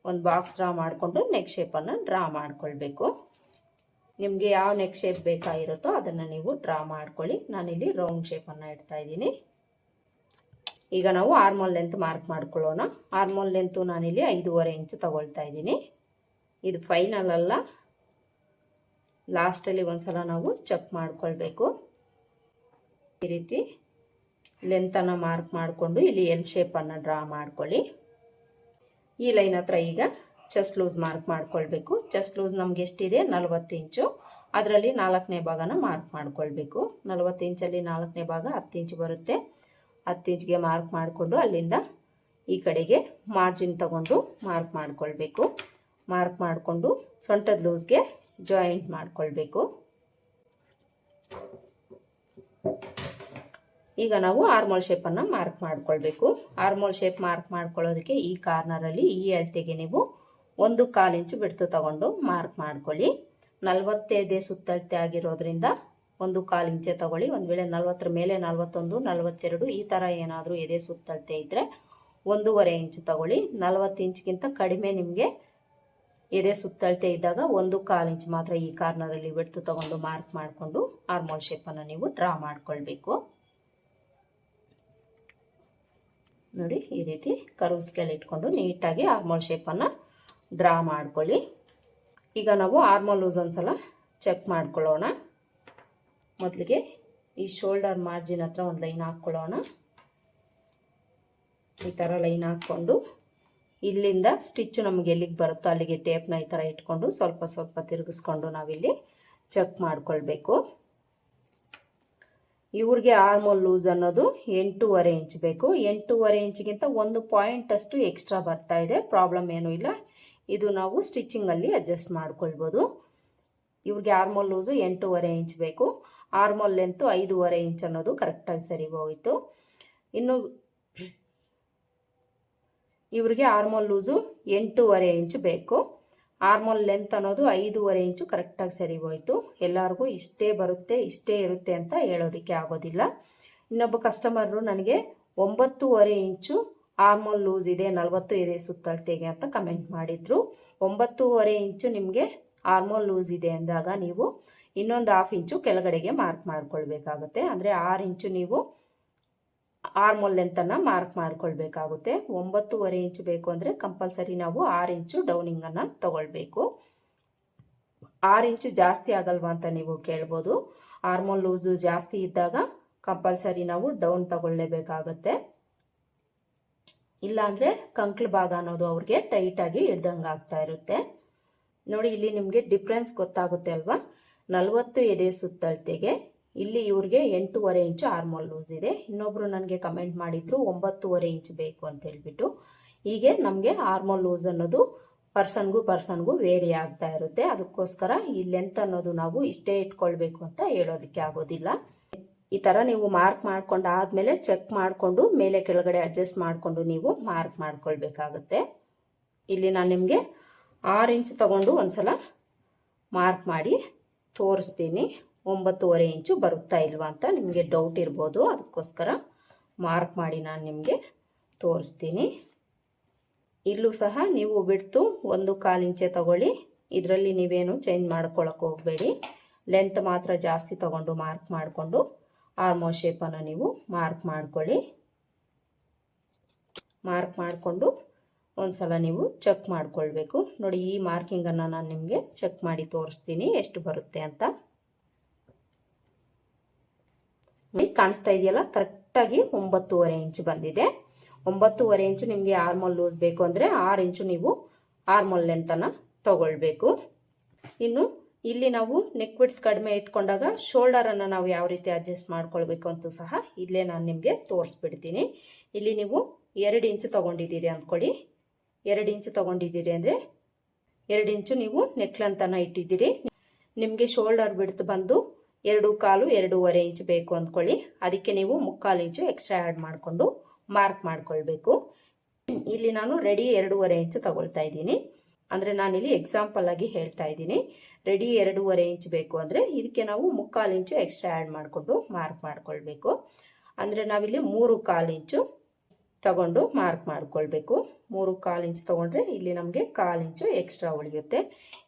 ಒಂದು ಬಾಕ್ಸ್ ಡ್ರಾ ಮಾಡಿಕೊಂಡು ನೆಕ್ ಶೇಪನ್ನು ಡ್ರಾ ಮಾಡ್ಕೊಳ್ಬೇಕು. ನಿಮಗೆ ಯಾವ ನೆಕ್ ಶೇಪ್ ಬೇಕಾಗಿರುತ್ತೋ ಅದನ್ನು ನೀವು ಡ್ರಾ ಮಾಡ್ಕೊಳ್ಳಿ. ನಾನಿಲ್ಲಿ ರೌಂಡ್ ಶೇಪನ್ನು ಇಡ್ತಾ ಇದ್ದೀನಿ. ಈಗ ನಾವು ಆರ್ಮೋಲ್ ಲೆಂತ್ ಮಾರ್ಕ್ ಮಾಡ್ಕೊಳ್ಳೋಣ. ಆರ್ಮೋಲ್ ಲೆಂತು ನಾನಿಲ್ಲಿ 5.5 ಇಂಚು ತಗೊಳ್ತಾ ಇದ್ದೀನಿ. ಇದು ಫೈನಲ್ ಅಲ್ಲ, ಲಾಸ್ಟಲ್ಲಿ ಒಂದ್ಸಲ ನಾವು ಚೆಕ್ ಮಾಡ್ಕೊಳ್ಬೇಕು. ಈ ರೀತಿ ಲೆಂತನ್ನು ಮಾರ್ಕ್ ಮಾಡಿಕೊಂಡು ಇಲ್ಲಿ ಎಲ್ ಶೇಪನ್ನು ಡ್ರಾ ಮಾಡ್ಕೊಳ್ಳಿ. ಈ ಲೈನ್ ಹತ್ರ ಈಗ ಚೆಸ್ಟ್ ಲೂಸ್ ಮಾರ್ಕ್ ಮಾಡ್ಕೊಳ್ಬೇಕು. ಚೆಸ್ಟ್ ಲೂಸ್ ನಮ್ಗೆ ಎಷ್ಟಿದೆ 40 ಇಂಚು, ಅದರಲ್ಲಿ 4ನೇ ಭಾಗನ ಮಾರ್ಕ್ ಮಾಡ್ಕೊಳ್ಬೇಕು. 40 ಇಂಚಲ್ಲಿ 4ನೇ ಭಾಗ 10 ಇಂಚು ಬರುತ್ತೆ. 10 ಇಂಚ್ಗೆ ಮಾರ್ಕ್ ಮಾಡಿಕೊಂಡು ಅಲ್ಲಿಂದ ಈ ಕಡೆಗೆ ಮಾರ್ಜಿನ್ ತಗೊಂಡು ಮಾರ್ಕ್ ಮಾಡ್ಕೊಳ್ಬೇಕು. ಮಾರ್ಕ್ ಮಾಡಿಕೊಂಡು ಸೊಂಟದ ಲೂಸ್ಗೆ ಜಾಯಿಂಟ್ ಮಾಡ್ಕೊಳ್ಬೇಕು. ಈಗ ನಾವು ಆರ್ಮೋಲ್ ಶೇಪನ್ನು ಮಾರ್ಕ್ ಮಾಡ್ಕೊಳ್ಬೇಕು. ಆರ್ಮೋಲ್ ಶೇಪ್ ಮಾರ್ಕ್ ಮಾಡ್ಕೊಳ್ಳೋದಕ್ಕೆ ಈ ಕಾರ್ನರಲ್ಲಿ ಈ ಅಳತೆಗೆ ನೀವು 1/4 ಇಂಚು ಬಿಡ್ತು ತಗೊಂಡು ಮಾರ್ಕ್ ಮಾಡ್ಕೊಳ್ಳಿ. 40 ಸುತ್ತಳತೆ ಆಗಿರೋದ್ರಿಂದ 1/4 ಇಂಚೆ ತಗೊಳ್ಳಿ. ಒಂದು ವೇಳೆ 40 ಮೇಲೆ 41, 42 ಈ ಥರ ಏನಾದರೂ ಎದೆ ಸುತ್ತಳತೆ ಇದ್ದರೆ 1.5 ಇಂಚು ತಗೊಳ್ಳಿ. 40 ಇಂಚ್ಗಿಂತ ಕಡಿಮೆ ನಿಮಗೆ ಎದೆ ಸುತ್ತಳತೆ ಇದ್ದಾಗ 1/4 ಇಂಚ್ ಮಾತ್ರ ಈ ಕಾರ್ನರಲ್ಲಿ ಬಿಡ್ತು ತಗೊಂಡು ಮಾರ್ಕ್ ಮಾಡಿಕೊಂಡು ಆರ್ಮೋಲ್ ಶೇಪನ್ನು ನೀವು ಡ್ರಾ ಮಾಡ್ಕೊಳ್ಬೇಕು. ನೋಡಿ, ಈ ರೀತಿ ಕರ್ವ್ ಸ್ಕೇಲ್ ಇಟ್ಕೊಂಡು ನೀಟಾಗಿ ಆರ್ಮೋಲ್ ಶೇಪನ್ನು ಡ್ರಾ ಮಾಡ್ಕೊಳ್ಳಿ. ಈಗ ನಾವು ಆರ್ಮೋಲ್ ಲೂಸ್ ಒಂದ್ಸಲ ಚೆಕ್ ಮಾಡ್ಕೊಳ್ಳೋಣ. ಮೊದಲಿಗೆ ಈ ಶೋಲ್ಡರ್ ಮಾರ್ಜಿನ್ ಹತ್ರ ಒಂದು ಲೈನ್ ಹಾಕ್ಕೊಳ್ಳೋಣ. ಈ ಥರ ಲೈನ್ ಹಾಕ್ಕೊಂಡು ಇಲ್ಲಿಂದ ಸ್ಟಿಚ್ಚು ನಮಗೆ ಎಲ್ಲಿಗೆ ಬರುತ್ತೋ ಅಲ್ಲಿಗೆ ಟೇಪ್ನ ಈ ಥರ ಇಟ್ಕೊಂಡು ಸ್ವಲ್ಪ ಸ್ವಲ್ಪ ತಿರುಗಿಸ್ಕೊಂಡು ನಾವಿಲ್ಲಿ ಚೆಕ್ ಮಾಡ್ಕೊಳ್ಬೇಕು. ಇವ್ರಿಗೆ ಆರ್ಮೋಲ್ ಲೂಸ್ ಅನ್ನೋದು 8.5 ಇಂಚ್ ಬೇಕು. 8.5 ಇಂಚ್ಗಿಂತ 1 ಪಾಯಿಂಟ್ ಅಷ್ಟು ಎಕ್ಸ್ಟ್ರಾ ಬರ್ತಾ ಇದೆ. ಪ್ರಾಬ್ಲಮ್ ಏನೂ ಇಲ್ಲ, ಇದು ನಾವು ಸ್ಟಿಚಿಂಗಲ್ಲಿ ಅಡ್ಜಸ್ಟ್ ಮಾಡ್ಕೊಳ್ಬೋದು. ಇವ್ರಿಗೆ ಆರ್ಮೋಲ್ ಲೂಸು 8.5 ಇಂಚ್ ಬೇಕು. ಆರ್ಮೋಲ್ ಲೆಂತು 5.5 ಇಂಚ್ ಅನ್ನೋದು ಕರೆಕ್ಟಾಗಿ ಸರಿ ಹೋಯಿತು. ಇನ್ನು ಇವ್ರಿಗೆ ಆರ್ಮೋಲ್ ಲೂಸು 8.5 ಇಂಚ್ ಬೇಕು. ಆರ್ಮೋಲ್ ಲೆಂತ್ ಅನ್ನೋದು 5.5 ಇಂಚು ಕರೆಕ್ಟಾಗಿ ಸರಿ ಹೋಯಿತು. ಎಲ್ಲರಿಗೂ ಇಷ್ಟೇ ಬರುತ್ತೆ ಇಷ್ಟೇ ಇರುತ್ತೆ ಅಂತ ಹೇಳೋದಕ್ಕೆ ಆಗೋದಿಲ್ಲ. ಇನ್ನೊಬ್ಬ ಕಸ್ಟಮರು ನನಗೆ 9.5 ಇಂಚು ಆರ್ಮೋಲ್ ಲೂಸ್ ಇದೆ 40 ಎದೆ ಸುತ್ತಳತೆಗೆ ಅಂತ ಕಮೆಂಟ್ ಮಾಡಿದ್ರು. 9.5 ಇಂಚು ನಿಮಗೆ ಆರ್ಮೋಲ್ ಲೂಸ್ ಇದೆ ಅಂದಾಗ ನೀವು ಇನ್ನೊಂದು 1/2 ಇಂಚು ಕೆಳಗಡೆಗೆ ಮಾರ್ಕ್ ಮಾಡ್ಕೊಳ್ಬೇಕಾಗುತ್ತೆ. ಅಂದರೆ 6 ಇಂಚು ನೀವು ಆರ್ಮೋಲ್ ಲೆಂತನ್ನು ಮಾರ್ಕ್ ಮಾಡ್ಕೊಳ್ಬೇಕಾಗುತ್ತೆ. 9.5 ಇಂಚು ಬೇಕು ಅಂದರೆ ಕಂಪಲ್ಸರಿ ನಾವು 6 ಇಂಚು ಡೌನಿಂಗನ್ನು ತಗೊಳ್ಬೇಕು. 6 ಇಂಚು ಜಾಸ್ತಿ ಆಗಲ್ವಾ ಅಂತ ನೀವು ಕೇಳ್ಬೋದು. ಆರ್ಮೋಲ್ ಲೂಸು ಜಾಸ್ತಿ ಇದ್ದಾಗ ಕಂಪಲ್ಸರಿ ನಾವು ಡೌನ್ ತಗೊಳ್ಳೇಬೇಕಾಗುತ್ತೆ. ಇಲ್ಲಾಂದರೆ ಕಂಕ್ಳು ಭಾಗ ಅನ್ನೋದು ಅವ್ರಿಗೆ ಟೈಟಾಗಿ ಹಿಡ್ದಂಗೆ ಆಗ್ತಾ ಇರುತ್ತೆ. ನೋಡಿ, ಇಲ್ಲಿ ನಿಮಗೆ ಡಿಫ್ರೆನ್ಸ್ ಗೊತ್ತಾಗುತ್ತೆ ಅಲ್ವಾ. 40 ಎದೆ ಸುತ್ತಳತೆಗೆ ಇಲ್ಲಿ ಇವ್ರಿಗೆ 8.5 ಇಂಚು ಆರ್ಮೋಲ್ ಲೂಸ್ ಇದೆ. ಇನ್ನೊಬ್ರು ನನಗೆ ಕಮೆಂಟ್ ಮಾಡಿದ್ರು 9.5 ಇಂಚ್ ಬೇಕು ಅಂತ ಹೇಳ್ಬಿಟ್ಟು. ಹೀಗೆ ನಮಗೆ ಆರ್ಮೋಲ್ ಲೂಸ್ ಅನ್ನೋದು ಪರ್ಸನ್ಗೂ ವೇರಿ ಆಗ್ತಾ ಇರುತ್ತೆ. ಅದಕ್ಕೋಸ್ಕರ ಈ ಲೆಂತ್ ಅನ್ನೋದು ನಾವು ಇಷ್ಟೇ ಇಟ್ಕೊಳ್ಬೇಕು ಅಂತ ಹೇಳೋದಕ್ಕೆ ಆಗೋದಿಲ್ಲ. ಈ ಥರ ನೀವು ಮಾರ್ಕ್ ಮಾಡ್ಕೊಂಡು ಆದಮೇಲೆ ಚೆಕ್ ಮಾಡಿಕೊಂಡು ಮೇಲೆ ಕೆಳಗಡೆ ಅಡ್ಜಸ್ಟ್ ಮಾಡಿಕೊಂಡು ನೀವು ಮಾರ್ಕ್ ಮಾಡ್ಕೊಳ್ಬೇಕಾಗುತ್ತೆ. ಇಲ್ಲಿ ನಾನು ನಿಮಗೆ 6 ಇಂಚ್ ತಗೊಂಡು ಒಂದ್ಸಲ ಮಾರ್ಕ್ ಮಾಡಿ ತೋರಿಸ್ತೀನಿ. 9.5 ಇಂಚು ಬರುತ್ತಾ ಇಲ್ವಾ ಅಂತ ನಿಮಗೆ ಡೌಟ್ ಇರ್ಬೋದು. ಅದಕ್ಕೋಸ್ಕರ ಮಾರ್ಕ್ ಮಾಡಿ ನಾನು ನಿಮಗೆ ತೋರಿಸ್ತೀನಿ. ಇಲ್ಲೂ ಸಹ ನೀವು ಬಿಡ್ತು 1/4 ಇಂಚೆ ತಗೊಳ್ಳಿ. ಇದರಲ್ಲಿ ನೀವೇನು ಚೇಂಜ್ ಮಾಡ್ಕೊಳ್ಳೋಕೆ ಹೋಗಬೇಡಿ. ಲೆಂತ್ ಮಾತ್ರ ಜಾಸ್ತಿ ತಗೊಂಡು ಮಾರ್ಕ್ ಮಾಡಿಕೊಂಡು ಆರ್ಮೋಲ್ ಶೇಪನ್ನು ನೀವು ಮಾರ್ಕ್ ಮಾಡ್ಕೊಳ್ಳಿ. ಮಾರ್ಕ್ ಮಾಡಿಕೊಂಡು ಒಂದ್ಸಲ ನೀವು ಚೆಕ್ ಮಾಡ್ಕೊಳ್ಬೇಕು. ನೋಡಿ, ಈ ಮಾರ್ಕಿಂಗನ್ನು ನಾನು ನಿಮಗೆ ಚೆಕ್ ಮಾಡಿ ತೋರಿಸ್ತೀನಿ ಎಷ್ಟು ಬರುತ್ತೆ ಅಂತ. ಕಾಣಿಸ್ತಾ ಇದೆಯಲ್ಲ, ಕರೆಕ್ಟಾಗಿ 9.5 ಇಂಚು ಬಂದಿದೆ. 9.5 ಇಂಚು ನಿಮಗೆ ಆರ್ಮೋಲ್ ಲೂಸ್ ಬೇಕು ಅಂದರೆ 6 ಇಂಚು ನೀವು ಆರ್ಮೋಲ್ ಲೆಂತನ್ನು ತಗೊಳ್ಬೇಕು. ಇನ್ನು ಇಲ್ಲಿ ನಾವು ನೆಕ್ ವಿಡ್ತ್ ಕಡಿಮೆ ಇಟ್ಕೊಂಡಾಗ ಶೋಲ್ಡರನ್ನು ನಾವು ಯಾವ ರೀತಿ ಅಡ್ಜಸ್ಟ್ ಮಾಡ್ಕೊಳ್ಬೇಕು ಅಂತೂ ಸಹ ಇಲ್ಲೇ ನಾನು ನಿಮಗೆ ತೋರಿಸ್ಬಿಡ್ತೀನಿ. ಇಲ್ಲಿ ನೀವು 2 ಇಂಚು ತೊಗೊಂಡಿದ್ದೀರಿ ಅಂದ್ಕೊಳ್ಳಿ. 2 ಇಂಚು ತೊಗೊಂಡಿದ್ದೀರಿ ಅಂದರೆ 2 ಇಂಚು ನೀವು ನೆಕ್ ಲೆಂತನ್ನು ಇಟ್ಟಿದ್ದೀರಿ. ನಿಮಗೆ ಶೋಲ್ಡರ್ ಬಿಡ್ತು ಬಂದು 2.25 2.5 ಇಂಚ್ ಬೇಕು ಅಂದ್ಕೊಳ್ಳಿ. ಅದಕ್ಕೆ ನೀವು 3/4 ಇಂಚು ಎಕ್ಸ್ಟ್ರಾ ಆ್ಯಡ್ ಮಾಡಿಕೊಂಡು ಮಾರ್ಕ್ ಮಾಡ್ಕೊಳ್ಬೇಕು. ಇಲ್ಲಿ ನಾನು ರೆಡಿ 2.5 ಇಂಚು ತಗೊಳ್ತಾ ಇದ್ದೀನಿ. ಅಂದರೆ ನಾನಿಲ್ಲಿ ಎಕ್ಸಾಂಪಲ್ ಆಗಿ ಹೇಳ್ತಾ ಇದ್ದೀನಿ. ರೆಡಿ 2.5 ಇಂಚ್ ಬೇಕು ಅಂದರೆ ಇದಕ್ಕೆ ನಾವು 3/4 ಇಂಚು ಎಕ್ಸ್ಟ್ರಾ ಆ್ಯಡ್ ಮಾಡಿಕೊಂಡು ಮಾರ್ಕ್ ಮಾಡ್ಕೊಳ್ಬೇಕು. ಅಂದರೆ ನಾವಿಲ್ಲಿ 3/4 ಇಂಚು ತಗೊಂಡು ಮಾರ್ಕ್ ಮಾಡ್ಕೊಳ್ಬೇಕು. 3/4 ಇಂಚ್ ತೊಗೊಂಡ್ರೆ ಇಲ್ಲಿ ನಮಗೆ 1/4 ಇಂಚು ಎಕ್ಸ್ಟ್ರಾ ಉಳಿಯುತ್ತೆ.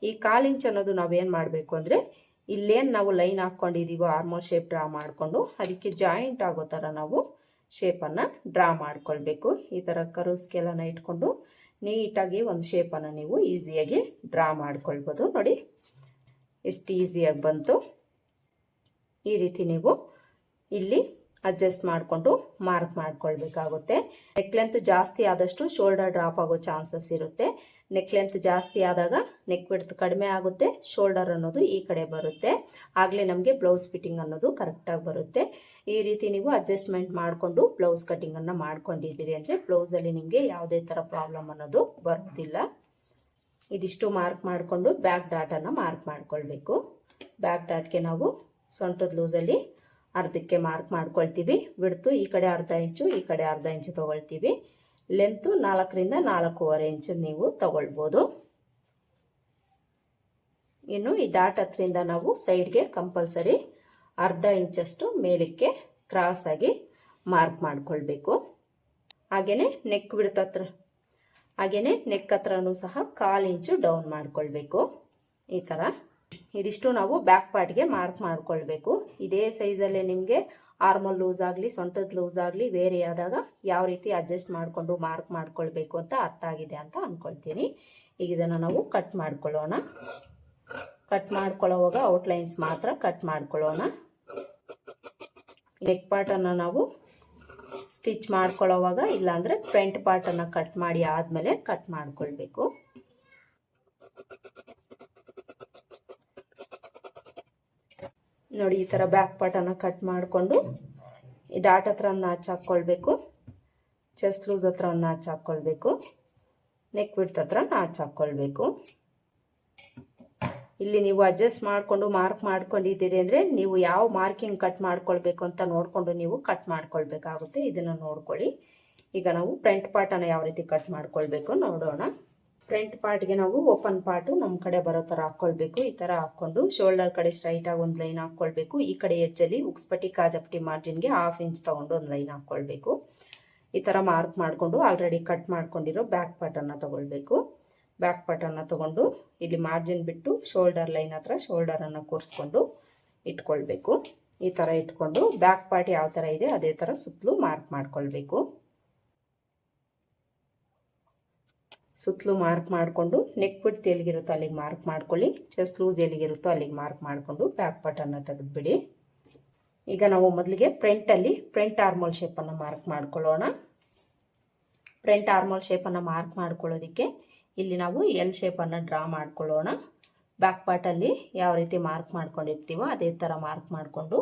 ಈ 1/4 ಇಂಚ್ ಅನ್ನೋದು ನಾವೇನು ಮಾಡಬೇಕು ಅಂದರೆ ಇಲ್ಲೇನು ನಾವು ಲೈನ್ ಹಾಕ್ಕೊಂಡಿದ್ದೀವೋ ಆರ್ಮೋಲ್ ಶೇಪ್ ಡ್ರಾ ಮಾಡಿಕೊಂಡು ಅದಕ್ಕೆ ಜಾಯಿಂಟ್ ಆಗೋ ಥರ ನಾವು ಶೇಪನ್ನು ಡ್ರಾ ಮಾಡ್ಕೊಳ್ಬೇಕು. ಈ ಥರ ಕರ್ವ್ ಸ್ಕೇಲನ್ನು ಇಟ್ಕೊಂಡು ನೀಟಾಗಿ ಒಂದು ಶೇಪನ್ನು ನೀವು ಈಸಿಯಾಗಿ ಡ್ರಾ ಮಾಡ್ಕೊಳ್ಬೋದು. ನೋಡಿ ಎಷ್ಟು ಈಸಿಯಾಗಿ ಬಂತು. ಈ ರೀತಿ ನೀವು ಇಲ್ಲಿ ಅಡ್ಜಸ್ಟ್ ಮಾಡಿಕೊಂಡು ಮಾರ್ಕ್ ಮಾಡ್ಕೊಳ್ಬೇಕಾಗುತ್ತೆ. ನೆಕ್ ಲೆಂತ್ ಜಾಸ್ತಿ ಆದಷ್ಟು ಶೋಲ್ಡರ್ ಡ್ರಾಪ್ ಆಗೋ ಚಾನ್ಸಸ್ ಇರುತ್ತೆ. ನೆಕ್ ಲೆಂತ್ ಜಾಸ್ತಿ ಆದಾಗ ನೆಕ್ ವಿಡ್ತ್ ಕಡಿಮೆ ಆಗುತ್ತೆ, ಶೋಲ್ಡರ್ ಅನ್ನೋದು ಈ ಕಡೆ ಬರುತ್ತೆ. ಆಗಲೇ ನಮಗೆ ಬ್ಲೌಸ್ ಫಿಟ್ಟಿಂಗ್ ಅನ್ನೋದು ಕರೆಕ್ಟಾಗಿ ಬರುತ್ತೆ. ಈ ರೀತಿ ನೀವು ಅಡ್ಜಸ್ಟ್ಮೆಂಟ್ ಮಾಡಿಕೊಂಡು ಬ್ಲೌಸ್ ಕಟ್ಟಿಂಗನ್ನು ಮಾಡ್ಕೊಂಡಿದ್ದೀರಿ ಅಂದರೆ ಬ್ಲೌಸಲ್ಲಿ ನಿಮಗೆ ಯಾವುದೇ ಥರ ಪ್ರಾಬ್ಲಮ್ ಅನ್ನೋದು ಬರೋದಿಲ್ಲ. ಇದಿಷ್ಟು ಮಾರ್ಕ್ ಮಾಡಿಕೊಂಡು ಬ್ಯಾಕ್ ಡಾಟನ್ನು ಮಾರ್ಕ್ ಮಾಡ್ಕೊಳ್ಬೇಕು. ಬ್ಯಾಕ್ ಡಾಟ್ಗೆ ನಾವು ಸೊಂಟದ ಲೂಸಲ್ಲಿ ಅರ್ಧಕ್ಕೆ ಮಾರ್ಕ್ ಮಾಡ್ಕೊಳ್ತೀವಿ. ವಿಡ್ತು ಈ ಕಡೆ ಅರ್ಧ ಇಂಚು, ಈ ಕಡೆ ಅರ್ಧ ಇಂಚು ತೊಗೊಳ್ತೀವಿ. ಲೆಂತು 4ರಿಂದ 4.25 ಇಂಚು ನೀವು ತಗೊಳ್ಬೋದು. ಇನ್ನು ಈ ಡಾಟ್ ಹತ್ರದಿಂದ ನಾವು ಸೈಡ್ಗೆ ಕಂಪಲ್ಸರಿ ಅರ್ಧ ಇಂಚಷ್ಟು ಮೇಲಕ್ಕೆ ಕ್ರಾಸ್ ಆಗಿ ಮಾರ್ಕ್ ಮಾಡ್ಕೊಳ್ಬೇಕು. ಹಾಗೆಯೇ ನೆಕ್ ವಿಡ್ತ್ ಹತ್ರ ನೆಕ್ ಹತ್ರನೂ ಸಹ 1/4 ಇಂಚು ಡೌನ್ ಮಾಡ್ಕೊಳ್ಬೇಕು. ಈ ಥರ ಇದಿಷ್ಟು ನಾವು ಬ್ಯಾಕ್ ಪಾರ್ಟ್ಗೆ ಮಾರ್ಕ್ ಮಾಡ್ಕೊಳ್ಬೇಕು. ಇದೇ ಸೈಜಲ್ಲೇ ನಿಮಗೆ ಆರ್ಮಲ್ ಲೂಸ್ ಆಗಲಿ ಸೊಂಟದ ಲೂಸ್ ಆಗಲಿ ವೇರಿ ಆದಾಗ ಯಾವ ರೀತಿ ಅಡ್ಜಸ್ಟ್ ಮಾಡಿಕೊಂಡು ಮಾರ್ಕ್ ಮಾಡ್ಕೊಳ್ಬೇಕು ಅಂತ ಅರ್ಥ ಆಗಿದೆ ಅಂತ ಅಂದ್ಕೊಳ್ತೀನಿ. ಈಗ ಇದನ್ನು ನಾವು ಕಟ್ ಮಾಡ್ಕೊಳ್ಳೋಣ. ಕಟ್ ಮಾಡ್ಕೊಳ್ಳೋವಾಗ ಔಟ್ಲೈನ್ಸ್ ಮಾತ್ರ ಕಟ್ ಮಾಡ್ಕೊಳ್ಳೋಣ. ನೆಕ್ ಪಾರ್ಟನ್ನು ನಾವು ಸ್ಟಿಚ್ ಮಾಡ್ಕೊಳ್ಳೋವಾಗ ಇಲ್ಲಾಂದರೆ ಫ್ರಂಟ್ ಪಾರ್ಟನ್ನು ಕಟ್ ಮಾಡಿ ಆದಮೇಲೆ ಕಟ್ ಮಾಡ್ಕೊಳ್ಬೇಕು. ನೋಡಿ, ಈ ಥರ ಬ್ಯಾಕ್ ಪಾರ್ಟನ್ನು ಕಟ್ ಮಾಡಿಕೊಂಡು ಈ ಡಾಟ್ ಹತ್ರ ಒಂದು ನಾಚ್ ಹಾಕ್ಕೊಳ್ಬೇಕು, ಚೆಸ್ಟ್ ಲೂಸ್ ಹತ್ರ ಒಂದು ನಾಚ್ ಹಾಕ್ಕೊಳ್ಬೇಕು, ನೆಕ್ ವಿಡ್ತ್ ಹತ್ರ ನಾಚ್ ಹಾಕ್ಕೊಳ್ಬೇಕು. ಇಲ್ಲಿ ನೀವು ಅಡ್ಜಸ್ಟ್ ಮಾಡಿಕೊಂಡು ಮಾರ್ಕ್ ಮಾಡ್ಕೊಂಡಿದ್ದೀರಿ ಅಂದರೆ ನೀವು ಯಾವ ಮಾರ್ಕಿಂಗ್ ಕಟ್ ಮಾಡ್ಕೊಳ್ಬೇಕು ಅಂತ ನೋಡಿಕೊಂಡು ನೀವು ಕಟ್ ಮಾಡ್ಕೊಳ್ಬೇಕಾಗುತ್ತೆ. ಇದನ್ನು ನೋಡ್ಕೊಳ್ಳಿ. ಈಗ ನಾವು ಫ್ರಂಟ್ ಪಾರ್ಟನ್ನು ಯಾವ ರೀತಿ ಕಟ್ ಮಾಡ್ಕೊಳ್ಬೇಕು ನೋಡೋಣ. ಫ್ರಂಟ್ ಪಾರ್ಟ್ಗೆ ನಾವು ಓಪನ್ ಪಾರ್ಟು ನಮ್ಮ ಕಡೆ ಬರೋ ಥರ ಹಾಕ್ಕೊಳ್ಬೇಕು. ಈ ಥರ ಹಾಕ್ಕೊಂಡು ಶೋಲ್ಡರ್ ಕಡೆ ಸ್ಟ್ರೈಟಾಗಿ ಒಂದು ಲೈನ್ ಹಾಕ್ಕೊಳ್ಬೇಕು. ಈ ಕಡೆ ಎಡ್ಜಲ್ಲಿ ಉಕ್ಸ್ಪಟ್ಟಿ ಕಾಜಪಟ್ಟಿ ಮಾರ್ಜಿನ್ಗೆ 1/2 ಇಂಚ್ ತೊಗೊಂಡು ಒಂದು ಲೈನ್ ಹಾಕ್ಕೊಳ್ಬೇಕು. ಈ ಥರ ಮಾರ್ಕ್ ಮಾಡಿಕೊಂಡು ಆಲ್ರೆಡಿ ಕಟ್ ಮಾಡ್ಕೊಂಡಿರೋ ಬ್ಯಾಕ್ ಪಾರ್ಟನ್ನು ತೊಗೊಳ್ಬೇಕು. ಬ್ಯಾಕ್ ಪಾರ್ಟನ್ನು ತೊಗೊಂಡು ಇಲ್ಲಿ ಮಾರ್ಜಿನ್ ಬಿಟ್ಟು ಶೋಲ್ಡರ್ ಲೈನ್ ಹತ್ರ ಶೋಲ್ಡರನ್ನು ಕೂರಿಸ್ಕೊಂಡು ಇಟ್ಕೊಳ್ಬೇಕು. ಈ ಥರ ಇಟ್ಕೊಂಡು ಬ್ಯಾಕ್ ಪಾರ್ಟ್ ಯಾವ ಥರ ಇದೆ ಅದೇ ಥರ ಸುತ್ತಲೂ ಮಾರ್ಕ್ ಮಾಡ್ಕೊಳ್ಬೇಕು. ಸುತ್ತಲೂ ಮಾರ್ಕ್ ಮಾಡಿಕೊಂಡು ನೆಕ್ ವಿಡ್ತ್ ಎಲ್ಲಿಗಿರುತ್ತೋ ಅಲ್ಲಿಗೆ ಮಾರ್ಕ್ ಮಾಡ್ಕೊಳ್ಳಿ. ಚೆಸ್ಟ್ ಲೂಸ್ ಎಲ್ಲಿಗಿರುತ್ತೋ ಅಲ್ಲಿಗೆ ಮಾರ್ಕ್ ಮಾಡಿಕೊಂಡು ಬ್ಯಾಕ್ ಪಾರ್ಟನ್ನು ತೆಗೆದುಬಿಡಿ. ಈಗ ನಾವು ಮೊದಲಿಗೆ ಫ್ರಂಟ್ ಆರ್ಮೋಲ್ ಶೇಪನ್ನು ಮಾರ್ಕ್ ಮಾಡ್ಕೊಳ್ಳೋಣ. ಫ್ರಂಟ್ ಆರ್ಮೋಲ್ ಶೇಪನ್ನು ಮಾರ್ಕ್ ಮಾಡ್ಕೊಳ್ಳೋದಕ್ಕೆ ಇಲ್ಲಿ ನಾವು ಎಲ್ ಶೇಪನ್ನು ಡ್ರಾ ಮಾಡ್ಕೊಳ್ಳೋಣ. ಬ್ಯಾಕ್ ಪಾರ್ಟಲ್ಲಿ ಯಾವ ರೀತಿ ಮಾರ್ಕ್ ಮಾಡ್ಕೊಂಡಿರ್ತೀವೋ ಅದೇ ಥರ ಮಾರ್ಕ್ ಮಾಡಿಕೊಂಡು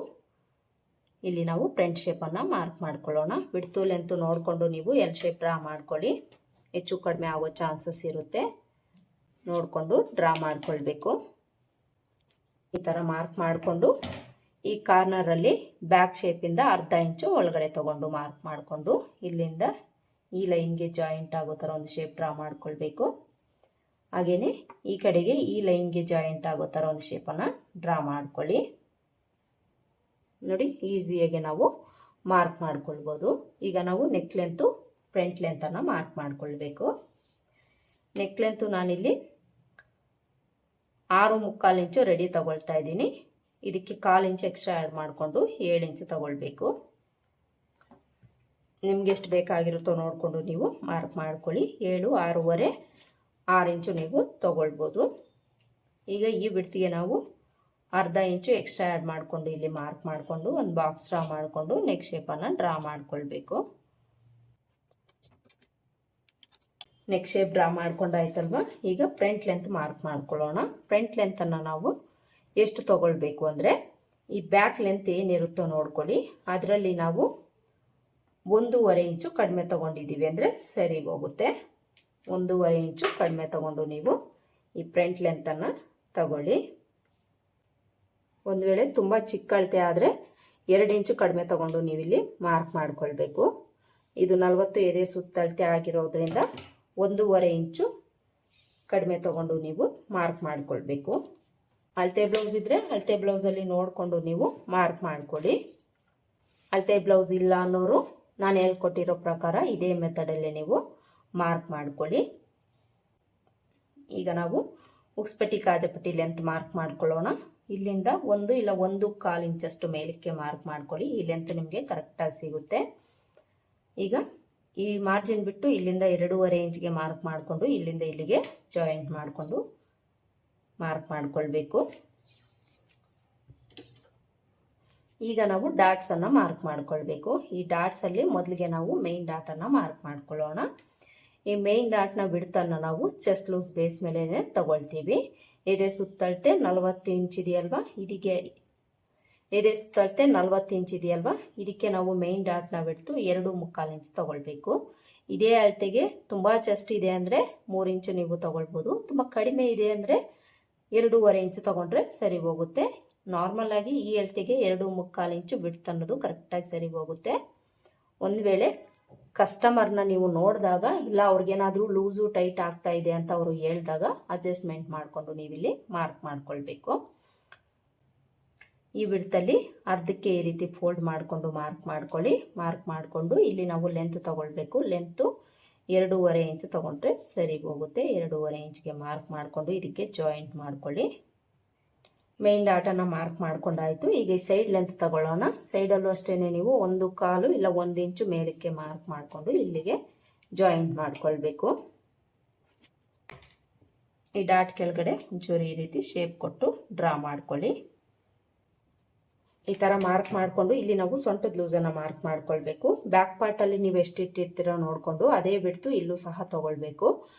ಇಲ್ಲಿ ನಾವು ಫ್ರಂಟ್ ಶೇಪನ್ನು ಮಾರ್ಕ್ ಮಾಡ್ಕೊಳ್ಳೋಣ. ವಿಡ್ತು ಲೆಂತು ನೋಡಿಕೊಂಡು ನೀವು ಎಲ್ ಶೇಪ್ ಡ್ರಾ ಮಾಡ್ಕೊಳ್ಳಿ. ಹೆಚ್ಚು ಕಡಿಮೆ ಆಗೋ ಚಾನ್ಸಸ್ ಇರುತ್ತೆ, ನೋಡಿಕೊಂಡು ಡ್ರಾ ಮಾಡ್ಕೊಳ್ಬೇಕು. ಈ ಥರ ಮಾರ್ಕ್ ಮಾಡಿಕೊಂಡು ಈ ಕಾರ್ನರಲ್ಲಿ ಬ್ಯಾಕ್ ಶೇಪಿಂದ ಅರ್ಧ ಇಂಚು ಒಳಗಡೆ ತೊಗೊಂಡು ಮಾರ್ಕ್ ಮಾಡಿಕೊಂಡು ಇಲ್ಲಿಂದ ಈ ಲೈನ್ಗೆ ಜಾಯಿಂಟ್ ಆಗೋ ಥರ ಒಂದು ಶೇಪ್ ಡ್ರಾ ಮಾಡ್ಕೊಳ್ಬೇಕು. ಹಾಗೆಯೇ ಈ ಕಡೆಗೆ ಈ ಲೈನ್ಗೆ ಜಾಯಿಂಟ್ ಆಗೋ ಥರ ಒಂದು ಶೇಪನ್ನು ಡ್ರಾ ಮಾಡ್ಕೊಳ್ಳಿ. ನೋಡಿ, ಈಸಿಯಾಗಿ ನಾವು ಮಾರ್ಕ್ ಮಾಡ್ಕೊಳ್ಬೋದು. ಈಗ ನಾವು ನೆಕ್ ಲೆಂತು ಫ್ರಂಟ್ ಲೆಂತನ್ನು ಮಾರ್ಕ್ ಮಾಡ್ಕೊಳ್ಬೇಕು. ನೆಕ್ ಲೆಂತು ನಾನಿಲ್ಲಿ 6.25 ಇಂಚು ರೆಡಿ ತಗೊಳ್ತಾ ಇದ್ದೀನಿ. ಇದಕ್ಕೆ 1/4 ಇಂಚ್ ಎಕ್ಸ್ಟ್ರಾ ಆ್ಯಡ್ ಮಾಡಿಕೊಂಡು 7 ಇಂಚು ತಗೊಳ್ಬೇಕು. ನಿಮ್ಗೆ ಎಷ್ಟು ಬೇಕಾಗಿರುತ್ತೋ ನೋಡಿಕೊಂಡು ನೀವು ಮಾರ್ಕ್ ಮಾಡ್ಕೊಳ್ಳಿ. 7, 6.5, 6 ಇಂಚು ನೀವು ತಗೊಳ್ಬೋದು. ಈಗ ಈ ವಿಡ್ತಿಗೆ ನಾವು ಅರ್ಧ ಇಂಚು ಎಕ್ಸ್ಟ್ರಾ ಆ್ಯಡ್ ಮಾಡಿಕೊಂಡು ಇಲ್ಲಿ ಮಾರ್ಕ್ ಮಾಡಿಕೊಂಡು ಒಂದು ಬಾಕ್ಸ್ ಡ್ರಾ ಮಾಡಿಕೊಂಡು ನೆಕ್ ಶೇಪನ್ನು ಡ್ರಾ ಮಾಡ್ಕೊಳ್ಬೇಕು. ನೆಕ್ ಶೇಪ್ ಡ್ರಾ ಮಾಡ್ಕೊಂಡಾಯ್ತಲ್ವ. ಈಗ ಫ್ರಂಟ್ ಲೆಂತ್ ಮಾರ್ಕ್ ಮಾಡ್ಕೊಳ್ಳೋಣ. ಫ್ರಂಟ್ ಲೆಂತನ್ನು ನಾವು ಎಷ್ಟು ತೊಗೊಳ್ಬೇಕು ಅಂದರೆ ಈ ಬ್ಯಾಕ್ ಲೆಂತ್ ಏನಿರುತ್ತೋ ನೋಡ್ಕೊಳ್ಳಿ, ಅದರಲ್ಲಿ ನಾವು 1.5 ಇಂಚು ಕಡಿಮೆ ತೊಗೊಂಡಿದ್ದೀವಿ ಅಂದರೆ ಸರಿ ಹೋಗುತ್ತೆ. 1.5 ಇಂಚು ಕಡಿಮೆ ತೊಗೊಂಡು ನೀವು ಈ ಫ್ರಂಟ್ ಲೆಂತನ್ನು ತಗೊಳ್ಳಿ. ಒಂದು ವೇಳೆ ತುಂಬ ಚಿಕ್ಕ ಅಳತೆ ಆದರೆ 2 ಇಂಚು ಕಡಿಮೆ ತೊಗೊಂಡು ನೀವಿಲ್ಲಿ ಮಾರ್ಕ್ ಮಾಡ್ಕೊಳ್ಬೇಕು. ಇದು 40 ಎದೆ ಸುತ್ತಳತೆ ಆಗಿರೋದ್ರಿಂದ 1.5 ಇಂಚು ಕಡಿಮೆ ತೊಗೊಂಡು ನೀವು ಮಾರ್ಕ್ ಮಾಡ್ಕೊಳ್ಬೇಕು. ಅಳತೆ ಬ್ಲೌಸ್ ಇದ್ದರೆ ಅಳತೆ ಬ್ಲೌಸಲ್ಲಿ ನೋಡಿಕೊಂಡು ನೀವು ಮಾರ್ಕ್ ಮಾಡ್ಕೊಳ್ಳಿ. ಅಳತೆ ಬ್ಲೌಸ್ ಇಲ್ಲ ಅನ್ನೋರು ನಾನು ಹೇಳ್ಕೊಟ್ಟಿರೋ ಪ್ರಕಾರ ಇದೇ ಮೆಥಡಲ್ಲಿ ನೀವು ಮಾರ್ಕ್ ಮಾಡ್ಕೊಳ್ಳಿ. ಈಗ ನಾವು ಉಕ್ಸ್ಪಟ್ಟಿ ಕಾಜಪಟ್ಟಿ ಲೆಂತ್ ಮಾರ್ಕ್ ಮಾಡ್ಕೊಳ್ಳೋಣ. ಇಲ್ಲಿಂದ 1 ಇಲ್ಲ 1.25 ಇಂಚಷ್ಟು ಮೇಲಕ್ಕೆ ಮಾರ್ಕ್ ಮಾಡ್ಕೊಳ್ಳಿ. ಈ ಲೆಂತ್ ನಿಮಗೆ ಕರೆಕ್ಟಾಗಿ ಸಿಗುತ್ತೆ. ಈಗ ಈ ಮಾರ್ಜಿನ್ ಬಿಟ್ಟು ಇಲ್ಲಿಂದ 2.5 ಇಂಚ್ಗೆ ಮಾರ್ಕ್ ಮಾಡಿಕೊಂಡು ಇಲ್ಲಿಂದ ಇಲ್ಲಿಗೆ ಜಾಯಿಂಟ್ ಮಾಡಿಕೊಂಡು ಮಾರ್ಕ್ ಮಾಡ್ಕೊಳ್ಬೇಕು. ಈಗ ನಾವು ಡಾಟ್ಸನ್ನು ಮಾರ್ಕ್ ಮಾಡ್ಕೊಳ್ಬೇಕು. ಈ ಡಾಟ್ಸಲ್ಲಿ ಮೊದಲಿಗೆ ನಾವು ಮೇನ್ ಡಾಟನ್ನು ಮಾರ್ಕ್ ಮಾಡ್ಕೊಳ್ಳೋಣ. ಈ ಮೇನ್ ಡಾಟ್ನ ಬಿಡ್ತನ್ನ ನಾವು ಚೆಸ್ಟ್ ಲೂಸ್ ಬೇಸ್ ಮೇಲೆ ತಗೊಳ್ತೀವಿ. ಎದೆ ಸುತ್ತಳತೆ 40 ಇಂಚ್ ಇದೆಯಲ್ವಾ, ಇದಕ್ಕೆ ಎದೆ ಸುತ್ತಳತೆ 40 ಇಂಚ್ ಇದೆಯಲ್ವಾ, ಇದಕ್ಕೆ ನಾವು ಮೇನ್ ಡಾಟ್ನ ಬಿಡ್ತು 2.25 ಇಂಚ್ ತಗೊಳ್ಬೇಕು. ಇದೇ ಅಳತೆಗೆ ತುಂಬ ಚೆಸ್ಟ್ ಇದೆ ಅಂದರೆ 3 ಇಂಚು ನೀವು ತಗೊಳ್ಬೋದು. ತುಂಬ ಕಡಿಮೆ ಇದೆ ಅಂದರೆ 2.5 ಇಂಚು ತಗೊಂಡ್ರೆ ಸರಿ ಹೋಗುತ್ತೆ. ನಾರ್ಮಲ್ ಆಗಿ ಈ ಅಳತೆಗೆ 2.25 ಇಂಚು ಬಿಡ್ತು ಅನ್ನೋದು ಕರೆಕ್ಟಾಗಿ ಸರಿ ಹೋಗುತ್ತೆ. ಒಂದು ವೇಳೆ ಕಸ್ಟಮರ್ನ ನೀವು ನೋಡಿದಾಗ ಇಲ್ಲ ಅವ್ರಿಗೇನಾದರೂ ಲೂಸು ಟೈಟ್ ಆಗ್ತಾ ಇದೆ ಅಂತ ಅವರು ಹೇಳಿದಾಗ ಅಡ್ಜಸ್ಟ್ಮೆಂಟ್ ಮಾಡಿಕೊಂಡು ನೀವಿಲ್ಲಿ ಮಾರ್ಕ್ ಮಾಡ್ಕೊಳ್ಬೇಕು. ಈ ಬಿಡ್ತಲ್ಲಿ ಅರ್ಧಕ್ಕೆ ಈ ರೀತಿ ಫೋಲ್ಡ್ ಮಾಡಿಕೊಂಡು ಮಾರ್ಕ್ ಮಾಡ್ಕೊಳ್ಳಿ. ಮಾರ್ಕ್ ಮಾಡಿಕೊಂಡು ಇಲ್ಲಿ ನಾವು ಲೆಂತ್ ತಗೊಳ್ಬೇಕು. ಲೆಂತು 2.5 ಇಂಚ್ ತಗೊಂಡ್ರೆ ಸರಿ ಹೋಗುತ್ತೆ. 2.5 ಇಂಚ್ಗೆ ಮಾರ್ಕ್ ಮಾಡಿಕೊಂಡು ಇದಕ್ಕೆ ಜಾಯಿಂಟ್ ಮಾಡ್ಕೊಳ್ಳಿ. ಮೇನ್ ಡಾಟನ್ನು ಮಾರ್ಕ್ ಮಾಡ್ಕೊಂಡಾಯಿತು. ಈಗ ಈ ಸೈಡ್ ಲೆಂತ್ ತಗೊಳ್ಳೋಣ. ಸೈಡಲ್ಲೂ ಅಷ್ಟೇ ನೀವು 1/4 ಇಲ್ಲ 1 ಇಂಚು ಮೇಲಕ್ಕೆ ಮಾರ್ಕ್ ಮಾಡಿಕೊಂಡು ಇಲ್ಲಿಗೆ ಜಾಯಿಂಟ್ ಮಾಡ್ಕೊಳ್ಬೇಕು. ಈ ಡಾಟ್ ಕೆಳಗಡೆ ಒಂಚೂರು ಈ ರೀತಿ ಶೇಪ್ ಕೊಟ್ಟು ಡ್ರಾ ಮಾಡ್ಕೊಳ್ಳಿ. ಈ ಥರ ಮಾರ್ಕ್ ಮಾಡಿಕೊಂಡು ಇಲ್ಲಿ ನಾವು ಸೊಂಟದ ಲೂಸನ್ನು ಮಾರ್ಕ್ ಮಾಡ್ಕೊಳ್ಬೇಕು. ಬ್ಯಾಕ್ ಪಾರ್ಟಲ್ಲಿ ನೀವು ಎಷ್ಟು ಇಟ್ಟಿರ್ತೀರೋ ನೋಡಿಕೊಂಡು ಅದೇ ಬಿಡ್ತು ಇಲ್ಲೂ ಸಹ ತಗೊಳ್ಬೇಕು.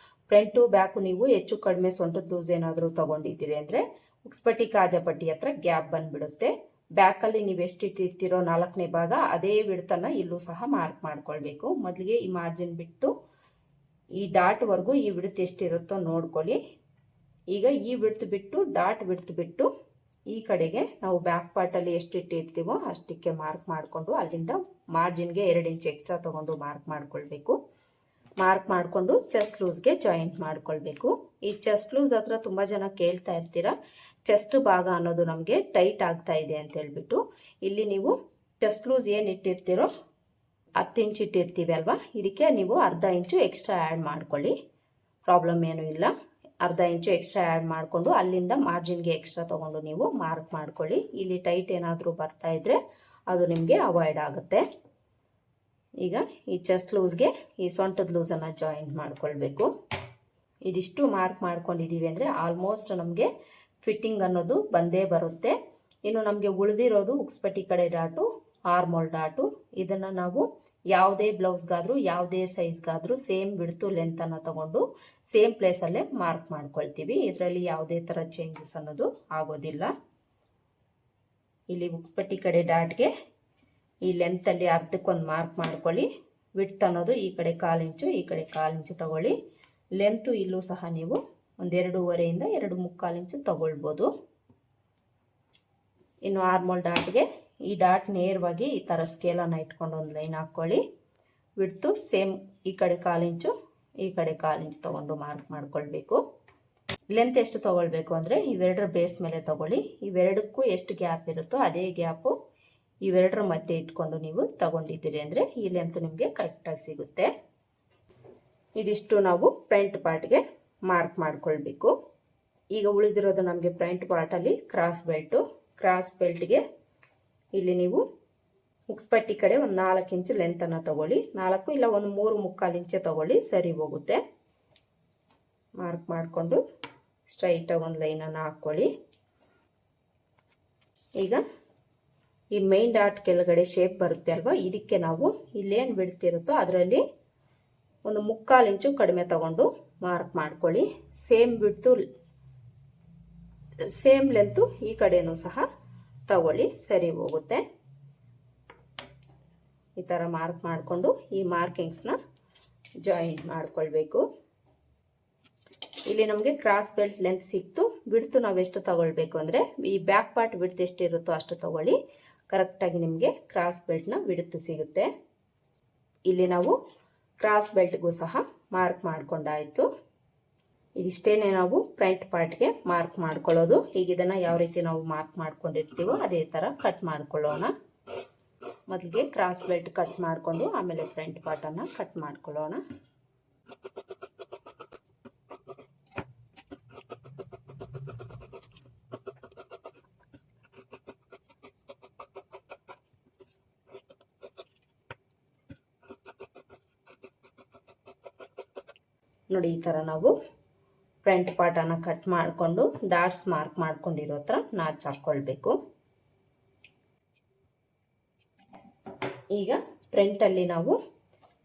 ಫ್ರಂಟು ಬ್ಯಾಕು ನೀವು ಹೆಚ್ಚು ಕಡಿಮೆ ಸೊಂಟದ ಲೂಸ್ ಏನಾದರೂ ತಗೊಂಡಿದ್ದೀರಿ ಅಂದರೆ ಉಕ್ಸ್ಪಟ್ಟಿ ಕಾಜಾಪಟ್ಟಿ ಹತ್ರ ಗ್ಯಾಪ್ ಬಂದ್ಬಿಡುತ್ತೆ. ಬ್ಯಾಕಲ್ಲಿ ನೀವು ಎಷ್ಟು ಇಟ್ಟಿರ್ತೀರೋ 4ನೇ ಭಾಗ ಅದೇ ಬಿಡ್ತನ್ನ ಇಲ್ಲೂ ಸಹ ಮಾರ್ಕ್ ಮಾಡ್ಕೊಳ್ಬೇಕು. ಮೊದಲಿಗೆ ಈ ಮಾರ್ಜಿನ್ ಬಿಟ್ಟು ಈ ಡಾಟ್ವರೆಗೂ ಈ ಬಿಡ್ತು ಎಷ್ಟಿರುತ್ತೋ ನೋಡ್ಕೊಳ್ಳಿ. ಈಗ ಈ ಬಿಡ್ತು ಬಿಟ್ಟು ಡಾಟ್ ಬಿಡ್ತು ಬಿಟ್ಟು ಈ ಕಡೆಗೆ ನಾವು ಬ್ಯಾಕ್ ಪಾರ್ಟಲ್ಲಿ ಎಷ್ಟು ಇಟ್ಟಿರ್ತೀವೋ ಅಷ್ಟಕ್ಕೆ ಮಾರ್ಕ್ ಮಾಡಿಕೊಂಡು ಅಲ್ಲಿಂದ ಮಾರ್ಜಿನ್ಗೆ 2 ಇಂಚ್ ಎಕ್ಸ್ಟ್ರಾ ತೊಗೊಂಡು ಮಾರ್ಕ್ ಮಾಡ್ಕೊಳ್ಬೇಕು. ಮಾರ್ಕ್ ಮಾಡಿಕೊಂಡು ಚೆಸ್ಟ್ ಲೂಸ್ಗೆ ಜಾಯಿಂಟ್ ಮಾಡ್ಕೊಳ್ಬೇಕು. ಈ ಚೆಸ್ಟ್ ಲೂಸ್ ಹತ್ರ ತುಂಬ ಜನ ಕೇಳ್ತಾ ಇರ್ತೀರ ಚೆಸ್ಟ್ ಭಾಗ ಅನ್ನೋದು ನಮಗೆ ಟೈಟ್ ಆಗ್ತಾ ಇದೆ ಅಂತ ಹೇಳ್ಬಿಟ್ಟು. ಇಲ್ಲಿ ನೀವು ಚೆಸ್ಟ್ ಲೂಸ್ ಏನು ಇಟ್ಟಿರ್ತೀರೋ 10 ಇಂಚ್ ಇಟ್ಟಿರ್ತೀವಿ ಅಲ್ವಾ, ಇದಕ್ಕೆ ನೀವು ಅರ್ಧ ಇಂಚು ಎಕ್ಸ್ಟ್ರಾ ಆ್ಯಡ್ ಮಾಡ್ಕೊಳ್ಳಿ. ಪ್ರಾಬ್ಲಮ್ ಏನೂ ಇಲ್ಲ. ಅರ್ಧ ಇಂಚು ಎಕ್ಸ್ಟ್ರಾ ಆ್ಯಡ್ ಮಾಡಿಕೊಂಡು ಅಲ್ಲಿಂದ ಮಾರ್ಜಿನ್ಗೆ ಎಕ್ಸ್ಟ್ರಾ ತೊಗೊಂಡು ನೀವು ಮಾರ್ಕ್ ಮಾಡ್ಕೊಳ್ಳಿ. ಇಲ್ಲಿ ಟೈಟ್ ಏನಾದರೂ ಬರ್ತಾ ಇದ್ದರೆ ಅದು ನಿಮಗೆ ಅವಾಯ್ಡ್ ಆಗುತ್ತೆ. ಈಗ ಈ ಚೆಸ್ಟ್ ಲೂಸ್ಗೆ ಈ ಸೊಂಟದ ಲೂಸನ್ನು ಜಾಯಿಂಟ್ ಮಾಡ್ಕೊಳ್ಬೇಕು. ಇದಿಷ್ಟು ಮಾರ್ಕ್ ಮಾಡ್ಕೊಂಡಿದ್ದೀವಿ ಅಂದರೆ ಆಲ್ಮೋಸ್ಟ್ ನಮಗೆ ಫಿಟ್ಟಿಂಗ್ ಅನ್ನೋದು ಬಂದೇ ಬರುತ್ತೆ. ಇನ್ನು ನಮಗೆ ಉಳಿದಿರೋದು ಉಕ್ಸ್ಪಟ್ಟಿ ಕಡೆ ಡಾಟು, ಆರ್ಮೋಲ್ ಡಾಟು. ಇದನ್ನು ನಾವು ಯಾವುದೇ ಬ್ಲೌಸ್ಗಾದರೂ ಯಾವುದೇ ಸೈಜ್ಗಾದರೂ ಸೇಮ್ ಬಿಡ್ತು ಲೆಂತನ್ನು ತಗೊಂಡು ಸೇಮ್ ಪ್ಲೇಸಲ್ಲೇ ಮಾರ್ಕ್ ಮಾಡ್ಕೊಳ್ತೀವಿ. ಇದರಲ್ಲಿ ಯಾವುದೇ ಥರ ಚೇಂಜಸ್ ಅನ್ನೋದು ಆಗೋದಿಲ್ಲ. ಇಲ್ಲಿ ಉಕ್ಸ್ಪಟ್ಟಿ ಕಡೆ ಡಾಟ್ಗೆ ಈ ಲೆಂತಲ್ಲಿ ಅರ್ಧಕ್ಕೊಂದು ಮಾರ್ಕ್ ಮಾಡ್ಕೊಳ್ಳಿ. ವಿಡ್ತ್ ಅನ್ನೋದು ಈ ಕಡೆ 1/4 ಇಂಚು ಈ ಕಡೆ 1/4 ಇಂಚು ತಗೊಳ್ಳಿ. ಲೆಂತು ಇಲ್ಲೂ ಸಹ ನೀವು ಒಂದು 2.5 ಇಂದ 2.25 ಇಂಚು ತಗೊಳ್ಬೋದು. ಇನ್ನು ಆರ್ಮೋಲ್ ಡಾಟ್ಗೆ ಈ ಡಾಟ್ ನೇರವಾಗಿ ಈ ಥರ ಸ್ಕೇಲನ್ನು ಇಟ್ಕೊಂಡು ಒಂದು ಲೈನ್ ಹಾಕ್ಕೊಳ್ಳಿ. ವಿಡ್ತು ಸೇಮ್ ಈ ಕಡೆ 1/4 ಇಂಚು ಈ ಕಡೆ 1/4 ಇಂಚು ತೊಗೊಂಡು ಮಾರ್ಕ್ ಮಾಡ್ಕೊಳ್ಬೇಕು. ಲೆಂತ್ ಎಷ್ಟು ತೊಗೊಳ್ಬೇಕು ಅಂದರೆ ಇವೆರಡರ ಬೇಸ್ ಮೇಲೆ ತೊಗೊಳ್ಳಿ. ಇವೆರಡಕ್ಕೂ ಎಷ್ಟು ಗ್ಯಾಪ್ ಇರುತ್ತೋ ಅದೇ ಗ್ಯಾಪು ಇವೆರಡರ ಮಧ್ಯೆ ಇಟ್ಕೊಂಡು ನೀವು ತಗೊಂಡಿದ್ದೀರಿ ಅಂದರೆ ಈ ಲೆಂತ್ ನಿಮಗೆ ಕರೆಕ್ಟಾಗಿ ಸಿಗುತ್ತೆ. ಇದಿಷ್ಟು ನಾವು ಫ್ರಂಟ್ ಪಾರ್ಟ್ಗೆ ಮಾರ್ಕ್ ಮಾಡ್ಕೊಳ್ಬೇಕು. ಈಗ ಉಳಿದಿರೋದು ನಮಗೆ ಫ್ರಂಟ್ ಪಾರ್ಟಲ್ಲಿ ಕ್ರಾಸ್ ಬೆಲ್ಟ್ಗೆ ಇಲ್ಲಿ ನೀವು ಉಕ್ಸ್ಪಟ್ಟಿ ಕಡೆ ಒಂದು 4 ಇಂಚು ಲೆಂತನ್ನು ತಗೊಳ್ಳಿ. 4 ಇಲ್ಲ ಒಂದು 3.25 ಇಂಚೆ ತಗೊಳ್ಳಿ, ಸರಿ ಹೋಗುತ್ತೆ. ಮಾರ್ಕ್ ಮಾಡಿಕೊಂಡು ಸ್ಟ್ರೈಟಾಗಿ ಒಂದು ಲೈನನ್ನು ಹಾಕ್ಕೊಳ್ಳಿ. ಈಗ ಈ ಮೈನ್ ಡಾಟ್ ಕೆಳಗಡೆ ಶೇಪ್ ಬರುತ್ತೆ ಅಲ್ವಾ, ಇದಕ್ಕೆ ನಾವು ಇಲ್ಲೇನು ಬಿಡ್ತಿರುತ್ತೋ ಅದರಲ್ಲಿ ಒಂದು 3/4 ಇಂಚು ಕಡಿಮೆ ತಗೊಂಡು ಮಾರ್ಕ್ ಮಾಡ್ಕೊಳ್ಳಿ. ಸೇಮ್ ಬಿಡ್ತು ಸೇಮ್ ಲೆಂತು ಈ ಕಡೆನೂ ಸಹ ತಗೊಳ್ಳಿ, ಸರಿ ಹೋಗುತ್ತೆ. ಈ ಥರ ಮಾರ್ಕ್ ಮಾಡಿಕೊಂಡು ಈ ಮಾರ್ಕಿಂಗ್ಸ್ನ ಜಾಯಿಂಟ್ ಮಾಡ್ಕೊಳ್ಬೇಕು. ಇಲ್ಲಿ ನಮಗೆ ಕ್ರಾಸ್ ಬೆಲ್ಟ್ ಲೆಂತ್ ಸಿಕ್ತು. ಬಿಡ್ತು ನಾವೆಷ್ಟು ತಗೊಳ್ಬೇಕು ಅಂದರೆ ಈ ಬ್ಯಾಕ್ ಪಾರ್ಟ್ ಬಿಡ್ತು ಎಷ್ಟಿರುತ್ತೋ ಅಷ್ಟು ತಗೊಳ್ಳಿ. ಕರೆಕ್ಟಾಗಿ ನಿಮಗೆ ಕ್ರಾಸ್ ಬೆಲ್ಟ್ನ ಬಿಡುತ್ತು ಸಿಗುತ್ತೆ. ಇಲ್ಲಿ ನಾವು ಕ್ರಾಸ್ ಬೆಲ್ಟ್ಗೂ ಸಹ ಮಾರ್ಕ್ ಮಾಡ್ಕೊಂಡಾಯಿತು. ಇದಿಷ್ಟೇನೆ ನಾವು ಫ್ರಂಟ್ ಪಾರ್ಟ್ಗೆ ಮಾರ್ಕ್ ಮಾಡ್ಕೊಳ್ಳೋದು. ಈಗ ಇದನ್ನು ಯಾವ ರೀತಿ ನಾವು ಮಾರ್ಕ್ ಮಾಡ್ಕೊಂಡಿರ್ತೀವೋ ಅದೇ ಥರ ಕಟ್ ಮಾಡ್ಕೊಳ್ಳೋಣ. ಮೊದಲಿಗೆ ಕ್ರಾಸ್ ಬೆಲ್ಟ್ ಕಟ್ ಮಾಡಿಕೊಂಡು ಆಮೇಲೆ ಫ್ರಂಟ್ ಪಾರ್ಟನ್ನು ಕಟ್ ಮಾಡ್ಕೊಳ್ಳೋಣ. ನೋಡಿ ಈ ಥರ ನಾವು ಫ್ರಂಟ್ ಪಾರ್ಟನ್ನು ಕಟ್ ಮಾಡಿಕೊಂಡು ಡಾಟ್ಸ್ ಮಾರ್ಕ್ ಮಾಡ್ಕೊಂಡಿರೋ ಹತ್ರ ನಾಚ್ ಹಾಕ್ಕೊಳ್ಬೇಕು. ಈಗ ಫ್ರಂಟಲ್ಲಿ ನಾವು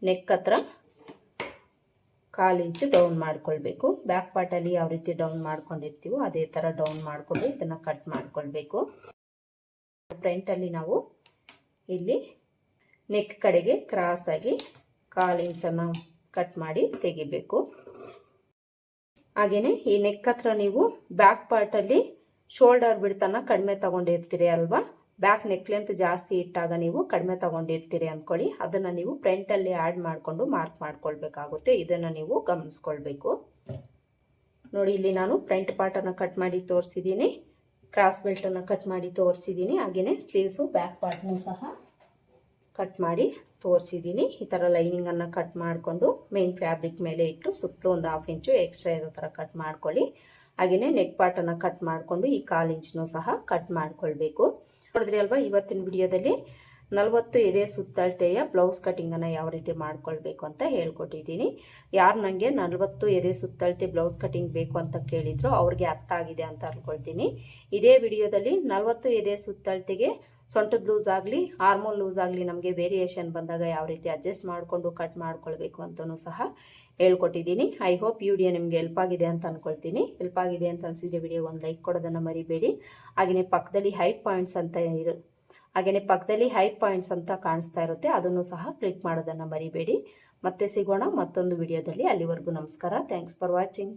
ನೆಕ್ ಹತ್ರ 1/4 ಇಂಚು ಡೌನ್ ಮಾಡ್ಕೊಳ್ಬೇಕು. ಬ್ಯಾಕ್ ಪಾರ್ಟಲ್ಲಿ ಯಾವ ರೀತಿ ಡೌನ್ ಮಾಡ್ಕೊಂಡಿರ್ತೀವೋ ಅದೇ ಥರ ಡೌನ್ ಮಾಡಿಕೊಂಡು ಇದನ್ನು ಕಟ್ ಮಾಡ್ಕೊಳ್ಬೇಕು. ಫ್ರಂಟಲ್ಲಿ ನಾವು ಇಲ್ಲಿ ನೆಕ್ ಕಡೆಗೆ ಕ್ರಾಸಾಗಿ 1/4 ಇಂಚನ್ನು ಕಟ್ ಮಾಡಿ ತೆಗಿಬೇಕು. ಹಾಗೆಯೇ ಈ ನೆಕ್ ಹತ್ರ ನೀವು ಬ್ಯಾಕ್ ಪಾರ್ಟಲ್ಲಿ ಶೋಲ್ಡರ್ ಬಿಡ್ತನ ಕಡಿಮೆ ತಗೊಂಡಿರ್ತೀರಿ ಅಲ್ವಾ, ಬ್ಯಾಕ್ ನೆಕ್ ಲೆಂತ್ ಜಾಸ್ತಿ ಇಟ್ಟಾಗ ನೀವು ಕಡಿಮೆ ತಗೊಂಡಿರ್ತೀರಿ ಅಂದ್ಕೊಳ್ಳಿ. ಅದನ್ನು ನೀವು ಫ್ರಂಟಲ್ಲಿ ಆ್ಯಡ್ ಮಾಡಿಕೊಂಡು ಮಾರ್ಕ್ ಮಾಡ್ಕೊಳ್ಬೇಕಾಗುತ್ತೆ. ಇದನ್ನು ನೀವು ಗಮನಿಸ್ಕೊಳ್ಬೇಕು. ನೋಡಿ, ಇಲ್ಲಿ ನಾನು ಫ್ರಂಟ್ ಪಾರ್ಟನ್ನು ಕಟ್ ಮಾಡಿ ತೋರಿಸಿದ್ದೀನಿ, ಕ್ರಾಸ್ ಬೆಲ್ಟನ್ನು ಕಟ್ ಮಾಡಿ ತೋರಿಸಿದ್ದೀನಿ. ಹಾಗೆಯೇ ಸ್ಲೀವ್ಸು ಬ್ಯಾಕ್ ಪಾರ್ಟ್ನೂ ಸಹ ಕಟ್ ಮಾಡಿ ತೋರಿಸಿದ್ದೀನಿ. ಈ ಥರ ಲೈನಿಂಗನ್ನು ಕಟ್ ಮಾಡಿಕೊಂಡು ಮೇನ್ ಫ್ಯಾಬ್ರಿಕ್ ಮೇಲೆ ಇಟ್ಟು ಸುತ್ತಲೂ ಒಂದು 1/2 ಇಂಚು ಎಕ್ಸ್ಟ್ರಾ ಇರೋ ಥರ ಕಟ್ ಮಾಡ್ಕೊಳ್ಳಿ. ಹಾಗೆಯೇ ನೆಕ್ ಪಾರ್ಟನ್ನು ಕಟ್ ಮಾಡಿಕೊಂಡು ಈ 1/4 ಇಂಚನ್ನು ಸಹ ಕಟ್ ಮಾಡ್ಕೊಳ್ಬೇಕು. ನೋಡಿದ್ರಿ ಅಲ್ವಾ, ಇವತ್ತಿನ ವಿಡಿಯೋದಲ್ಲಿ 40 ಎದೆ ಸುತ್ತಳತೆಯ ಬ್ಲೌಸ್ ಕಟಿಂಗನ್ನು ಯಾವ ರೀತಿ ಮಾಡ್ಕೊಳ್ಬೇಕು ಅಂತ ಹೇಳ್ಕೊಟ್ಟಿದ್ದೀನಿ. ಯಾರು ನನಗೆ 40 ಎದೆ ಸುತ್ತಳತೆ ಬ್ಲೌಸ್ ಕಟಿಂಗ್ ಬೇಕು ಅಂತ ಕೇಳಿದ್ರು ಅವ್ರಿಗೆ ಅರ್ಥ ಆಗಿದೆ ಅಂತ ಅನ್ಕೊಳ್ತೀನಿ. ಇದೇ ವಿಡಿಯೋದಲ್ಲಿ 40 ಎದೆ ಸುತ್ತಳತೆಗೆ ಸೊಂಟದ ಲೂಸ್ ಆಗಲಿ ಆರ್ಮೋಲ್ ಲೂಸ್ ಆಗಲಿ ನಮಗೆ ವೇರಿಯೇಷನ್ ಬಂದಾಗ ಯಾವ ರೀತಿ ಅಡ್ಜಸ್ಟ್ ಮಾಡಿಕೊಂಡು ಕಟ್ ಮಾಡ್ಕೊಳ್ಬೇಕು ಅಂತಲೂ ಸಹ ಹೇಳ್ಕೊಟ್ಟಿದ್ದೀನಿ. ಐ ಹೋಪ್ ಈ ವಿಡಿಯೋ ನಿಮಗೆ ಹೆಲ್ಪ್ ಆಗಿದೆ ಅಂತ ಅನ್ಕೊಳ್ತೀನಿ. ಹೆಲ್ಪ್ ಆಗಿದೆ ಅಂತ ಅನಿಸಿದ್ರೆ ವಿಡಿಯೋ ಒಂದು ಲೈಕ್ ಕೊಡೋದನ್ನು ಮರಿಬೇಡಿ. ಹಾಗೆಯೇ ಪಕ್ಕದಲ್ಲಿ ಹೈ ಪಾಯಿಂಟ್ಸ್ ಅಂತ ಕಾಣಿಸ್ತಾ ಇರುತ್ತೆ, ಅದನ್ನು ಸಹ ಕ್ಲಿಕ್ ಮಾಡೋದನ್ನು ಮರಿಬೇಡಿ. ಮತ್ತೆ ಸಿಗೋಣ ಮತ್ತೊಂದು ವಿಡಿಯೋದಲ್ಲಿ. ಅಲ್ಲಿವರೆಗೂ ನಮಸ್ಕಾರ. Thanks for watching.